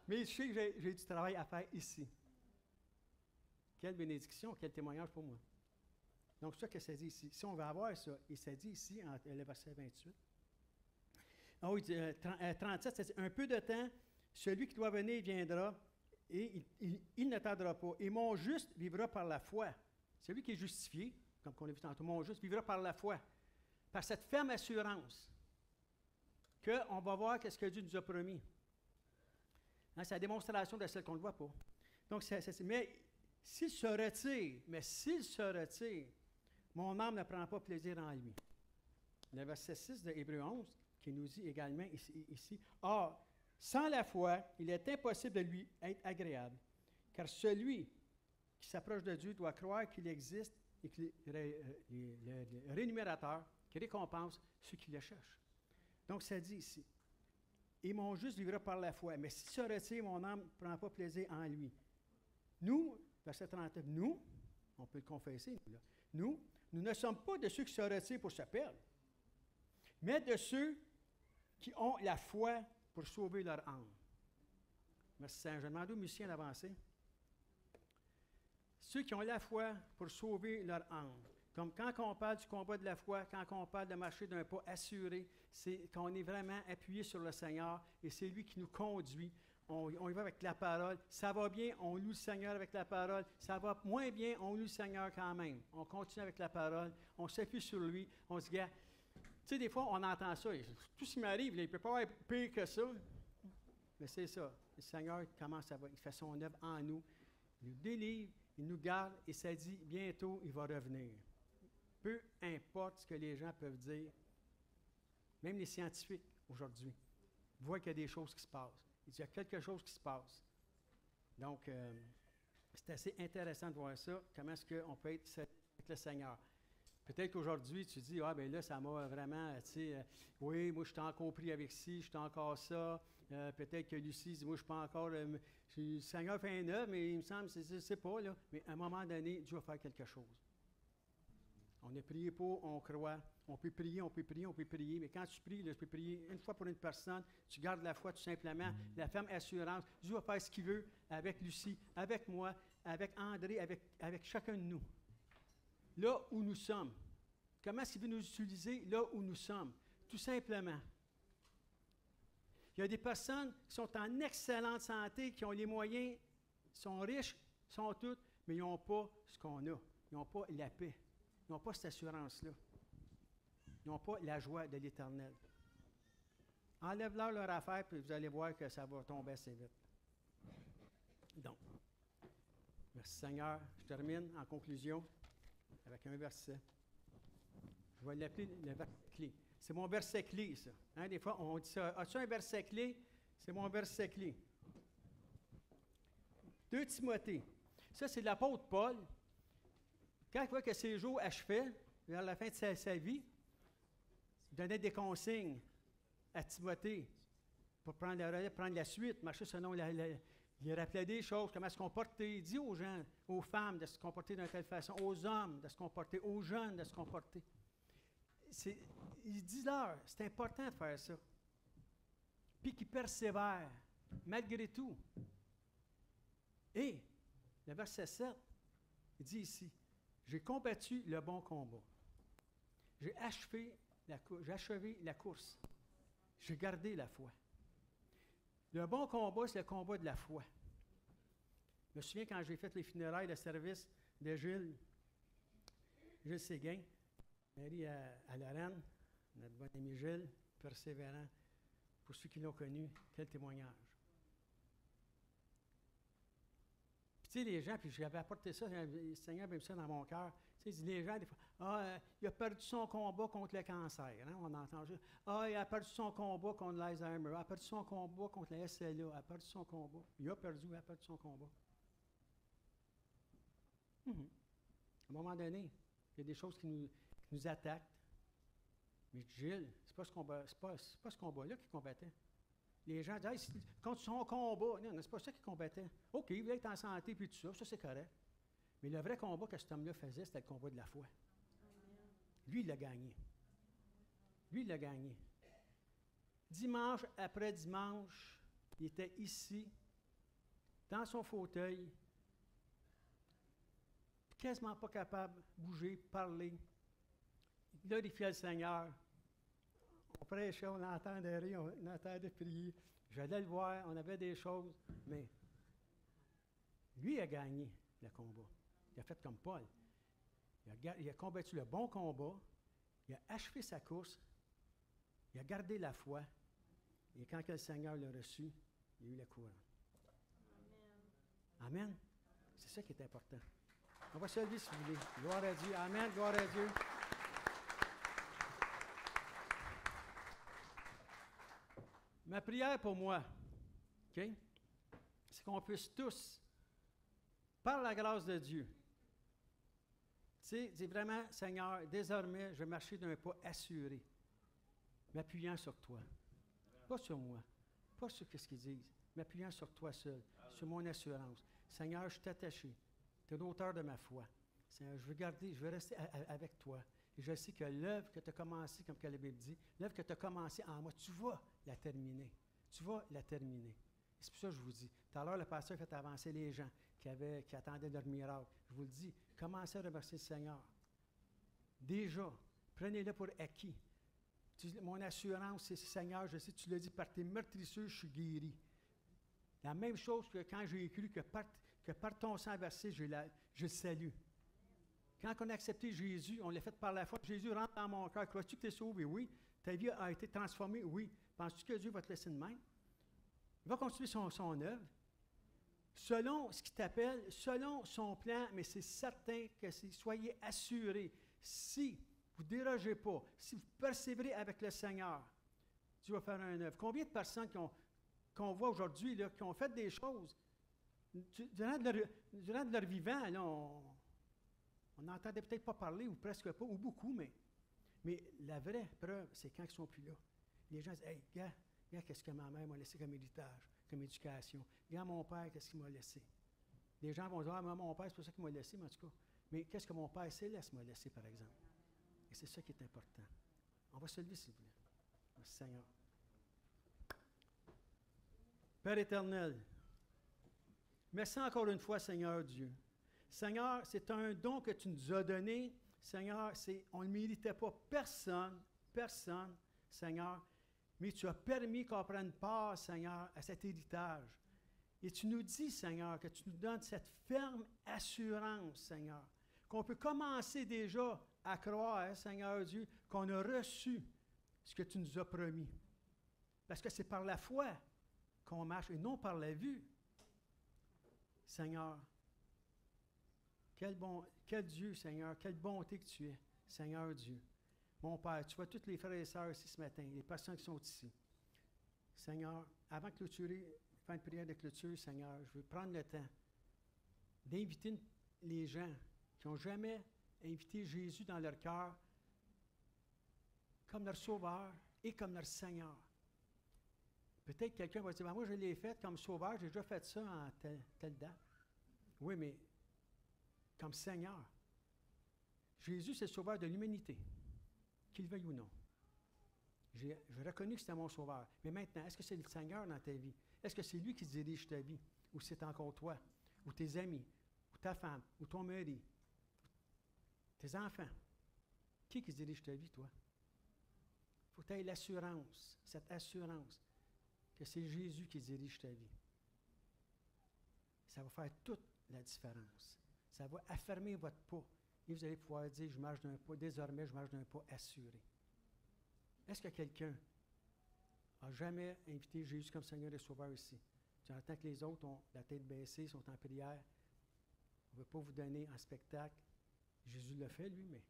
Mais je sais que j'ai du travail à faire ici. Quelle bénédiction, quel témoignage pour moi. Donc, c'est ça que ça dit ici. Si on veut avoir ça, et ça dit ici, le verset 28. Ah oui, 37, ça dit, un peu de temps, celui qui doit venir viendra, et il ne tardera pas. Et mon juste vivra par la foi. Celui qui est justifié, comme on l'a vu tantôt, mon juste vivra par la foi. Par cette ferme assurance qu'on va voir ce que Dieu nous a promis. Hein, c'est la démonstration de celle qu'on ne voit pas. Donc, mais s'il se retire, mon âme ne prend pas plaisir en lui. Le verset 6 de Hébreux 11, qui nous dit également ici, « Or, sans la foi, il est impossible de lui être agréable, car celui qui s'approche de Dieu doit croire qu'il existe et que le rémunérateur qui récompense ceux qui le cherchent. » Donc, ça dit ici, « Et mon juste vivra par la foi, mais s'il se retire, mon âme ne prend pas plaisir en lui. » Nous, verset 39, nous, on peut le confesser, nous ne sommes pas de ceux qui se retirent pour se perdre, mais de ceux qui ont la foi pour sauver leur âme. Merci Seigneur. Je demande aux musiciens d'avancer. Ceux qui ont la foi pour sauver leur âme. Comme quand on parle du combat de la foi, quand on parle de marcher d'un pas assuré, c'est qu'on est vraiment appuyé sur le Seigneur et c'est lui qui nous conduit. On y va avec la parole. Ça va bien, on loue le Seigneur avec la parole. Ça va moins bien, on loue le Seigneur quand même. On continue avec la parole. On s'appuie sur lui. On se dit, tu sais, des fois, on entend ça. Tout ce qui m'arrive, il ne peut pas avoir pire que ça. Mais c'est ça. Le Seigneur commence il fait son œuvre en nous. Il nous délivre, il nous garde et ça dit, bientôt, il va revenir. Peu importe ce que les gens peuvent dire, même les scientifiques aujourd'hui voient qu'il y a des choses qui se passent. Il y a quelque chose qui se passe. Donc, c'est assez intéressant de voir ça, comment est-ce qu'on peut être avec le Seigneur. Peut-être qu'aujourd'hui, tu dis, ah, bien là, ça m'a vraiment, tu sais, oui, moi, je suis encore pris avec ci, je suis encore ça. Peut-être que Lucie dit, moi, je suis pas encore, le Seigneur fait un œuvre, mais il me semble, c'est pas, là. Mais à un moment donné, Dieu va faire quelque chose. On a prié pour, on croit. On peut prier, mais quand tu pries, là, tu peux prier une fois pour une personne, tu gardes la foi tout simplement, la ferme assurance. Dieu va faire ce qu'il veut avec Lucie, avec moi, avec André, avec chacun de nous. Là où nous sommes. Comment est-ce qu'il veut nous utiliser là où nous sommes? Tout simplement. Il Il y a des personnes qui sont en excellente santé, qui ont les moyens, sont riches, sont toutes, mais ils n'ont pas ce qu'on a. Ils n'ont pas la paix. Ils n'ont pas cette assurance-là. Ils n'ont pas la joie de l'Éternel. Enlève-leur leur affaire, puis vous allez voir que ça va tomber assez vite. Donc, merci Seigneur. Je termine en conclusion avec un verset. Je vais l'appeler le verset clé. C'est mon verset clé, ça. Hein, des fois, on dit ça. As-tu un verset clé? C'est mon verset clé. 2 Timothée. Ça, c'est de l'apôtre Paul. Quand il voit que ses jours achevaient, vers la fin de sa vie, il donnait des consignes à Timothée pour prendre la relève, prendre la suite, marcher selon il rappelait des choses, comment se comporter. Il dit aux gens, aux femmes de se comporter d'une telle façon, aux hommes de se comporter, aux jeunes de se comporter. Il dit leur, c'est important de faire ça. Puis qu'ils persévèrent, malgré tout. Et, le verset 7, il dit ici, j'ai combattu le bon combat. J'ai achevé la course. J'ai gardé la foi. Le bon combat, c'est le combat de la foi. Je me souviens quand j'ai fait les funérailles de service de Jules Séguin, Marie à Lorraine, notre bon ami Gilles, persévérant. Pour ceux qui l'ont connu, quel témoignage. Puis tu sais, les gens, puis j'avais apporté ça, le Seigneur avait mis ça dans mon cœur. Tu sais, les gens, des fois, il a perdu son combat contre le cancer. Hein, on entend ça. Il a perdu son combat contre l'Alzheimer. Il a perdu son combat contre la SLA. Il a perdu son combat. Il a perdu son combat. À un moment donné, il y a des choses qui nous attaquent. Mais Gilles, c'est pas ce combat-là qu'il combattait. Les gens disent, hey, contre son combat. Non, c'est pas ça qu'il combattait. OK, il voulait être en santé, puis tout ça, c'est correct. Mais le vrai combat que cet homme-là faisait, c'était le combat de la foi. Lui, il l'a gagné. Lui, il l'a gagné. Dimanche après dimanche, il était ici, dans son fauteuil, quasiment pas capable de bouger, parler. Il glorifiait le Seigneur. On prêchait, on entendait rire, on entendait prier. J'allais le voir, on avait des choses, mais lui a gagné le combat. Il a fait comme Paul. Il a combattu le bon combat, il a achevé sa course, il a gardé la foi, et quand le Seigneur l'a reçu, il a eu la couronne. Amen. Amen. C'est ça qui est important. On va se lever si vous voulez. Gloire à Dieu. Amen. Gloire à Dieu. Ma prière pour moi, OK, c'est qu'on puisse tous, par la grâce de Dieu, tu sais, dis vraiment, Seigneur, désormais, je vais marcher d'un pas assuré, m'appuyant sur toi. Pas sur moi, pas sur ce qu'ils disent, m'appuyant sur toi seul, sur mon assurance. Seigneur, je suis attaché. Tu es l'auteur de ma foi. Seigneur, je veux rester avec toi. Et je sais que l'œuvre que tu as commencée, comme la Bible dit, l'œuvre que tu as commencée en moi, tu vas la terminer. Tu vas la terminer. C'est pour ça que je vous dis. Tout à l'heure, le pasteur fait avancer les gens qui attendaient leur miracle. Je vous le dis, commencez à remercier le Seigneur. Déjà, prenez-le pour acquis. Mon assurance, c'est Seigneur, je sais, tu l'as dit, par tes meurtrissures, je suis guéri. La même chose que quand j'ai cru que par ton sang versé, je le salue. Quand on a accepté Jésus, on l'a fait par la foi. Jésus rentre dans mon cœur. Crois-tu que tu es sauvé? Oui. Ta vie a été transformée? Oui. Penses-tu que Dieu va te laisser de même? Il va continuer son œuvre. Selon ce qu'il t'appelle, selon son plan, mais c'est certain que soyez assurés. Si vous ne dérogez pas, si vous persévérez avec le Seigneur, Dieu va faire une œuvre. Combien de personnes qu'on voit aujourd'hui, là, qui ont fait des choses, durant de leur vivant, là, on n'entendait peut-être pas parler, ou presque pas, ou beaucoup, mais la vraie preuve, c'est quand ils ne sont plus là. Les gens disent, hey, gars, qu'est-ce que ma mère m'a laissé comme héritage, comme éducation? Gars, mon père, qu'est-ce qu'il m'a laissé? Les gens vont dire, ah, mon père, c'est pas ça qu'il m'a laissé, mais en tout cas. Mais qu'est-ce que mon père céleste m'a laissé, par exemple? Et c'est ça qui est important. On va se lever, s'il vous plaît. Merci, Seigneur. Père éternel, merci encore une fois, Seigneur Dieu. Seigneur, c'est un don que tu nous as donné. Seigneur, on ne méritait pas personne, Seigneur. mais tu as permis qu'on prenne part, Seigneur, à cet héritage. Et tu nous dis, Seigneur, que tu nous donnes cette ferme assurance, Seigneur, qu'on peut commencer déjà à croire, Seigneur Dieu, qu'on a reçu ce que tu nous as promis. Parce que c'est par la foi qu'on marche et non par la vue. Seigneur, quel Dieu, Seigneur, quelle bonté que tu es, Seigneur Dieu. Mon Père, tu vois tous les frères et sœurs ici ce matin, les personnes qui sont ici. Seigneur, avant de clôturer, faire une prière de clôture, Seigneur, je veux prendre le temps d'inviter les gens qui n'ont jamais invité Jésus dans leur cœur comme leur Sauveur et comme leur Seigneur. Peut-être quelqu'un va dire, moi je l'ai fait comme Sauveur, j'ai déjà fait ça en telle date. Oui, mais comme Seigneur. Jésus, c'est le Sauveur de l'humanité, qu'il veuille ou non. J'ai reconnu que c'était mon Sauveur. Mais maintenant, est-ce que c'est le Seigneur dans ta vie? Est-ce que c'est lui qui dirige ta vie? Ou c'est encore toi? Ou tes amis? Ou ta femme? Ou ton mari? Tes enfants? Qui dirige ta vie, toi? Il faut que tu aies l'assurance, cette assurance, que c'est Jésus qui dirige ta vie. Ça va faire toute la différence. Ça va affermir votre pas. Et vous allez pouvoir dire, je marche d'un pas, désormais je marche d'un pas assuré. Est-ce que quelqu'un n'a jamais invité Jésus comme Seigneur et Sauveur ici? Tu entends que les autres ont la tête baissée, sont en prière. On ne veut pas vous donner en spectacle. Jésus l'a fait, lui, mais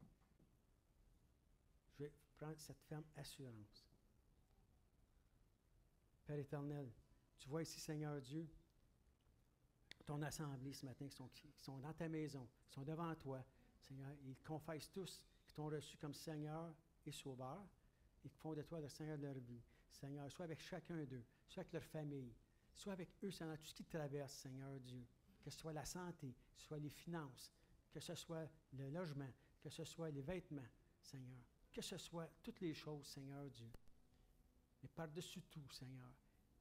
je vais prendre cette ferme assurance. Père éternel, tu vois ici, Seigneur Dieu, ton assemblée ce matin, qui sont dans ta maison, qui sont devant toi, Seigneur, ils confessent tous qu'ils t'ont reçu comme Seigneur et Sauveur, et qui font de toi le Seigneur de leur vie. Seigneur, sois avec chacun d'eux, sois avec leur famille, sois avec eux, Seigneur, tout ce qui traverse, Seigneur Dieu, que ce soit la santé, que ce soit les finances, que ce soit le logement, que ce soit les vêtements, Seigneur, que ce soit toutes les choses, Seigneur Dieu. Mais par-dessus tout, Seigneur,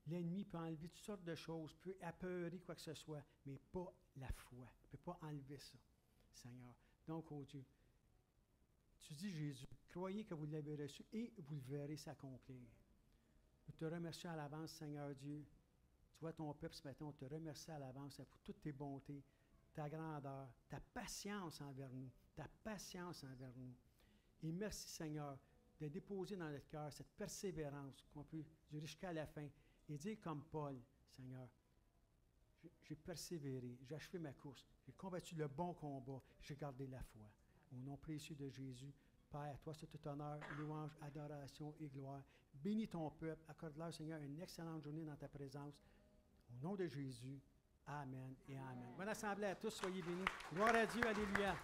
l'ennemi peut enlever toutes sortes de choses, peut apeurer quoi que ce soit, mais pas la foi. Il ne peut pas enlever ça, Seigneur. Donc, oh Dieu, tu dis, Jésus, croyez que vous l'avez reçu et vous le verrez s'accomplir. Nous te remercions à l'avance, Seigneur Dieu. Tu vois ton peuple ce matin, on te remercie à l'avance pour toutes tes bontés, ta grandeur, ta patience envers nous, ta patience envers nous. Et merci, Seigneur, de déposer dans notre cœur cette persévérance qu'on peut durer jusqu'à la fin et dire comme Paul, Seigneur, j'ai persévéré, j'ai achevé ma course, j'ai combattu le bon combat, j'ai gardé la foi. Au nom précieux de Jésus, Père, toi c'est tout honneur, louange, adoration et gloire. Bénis ton peuple, accorde-leur, Seigneur, une excellente journée dans ta présence. Au nom de Jésus, Amen et Amen. Bonne assemblée à tous, soyez bénis. Gloire à Dieu, alléluia.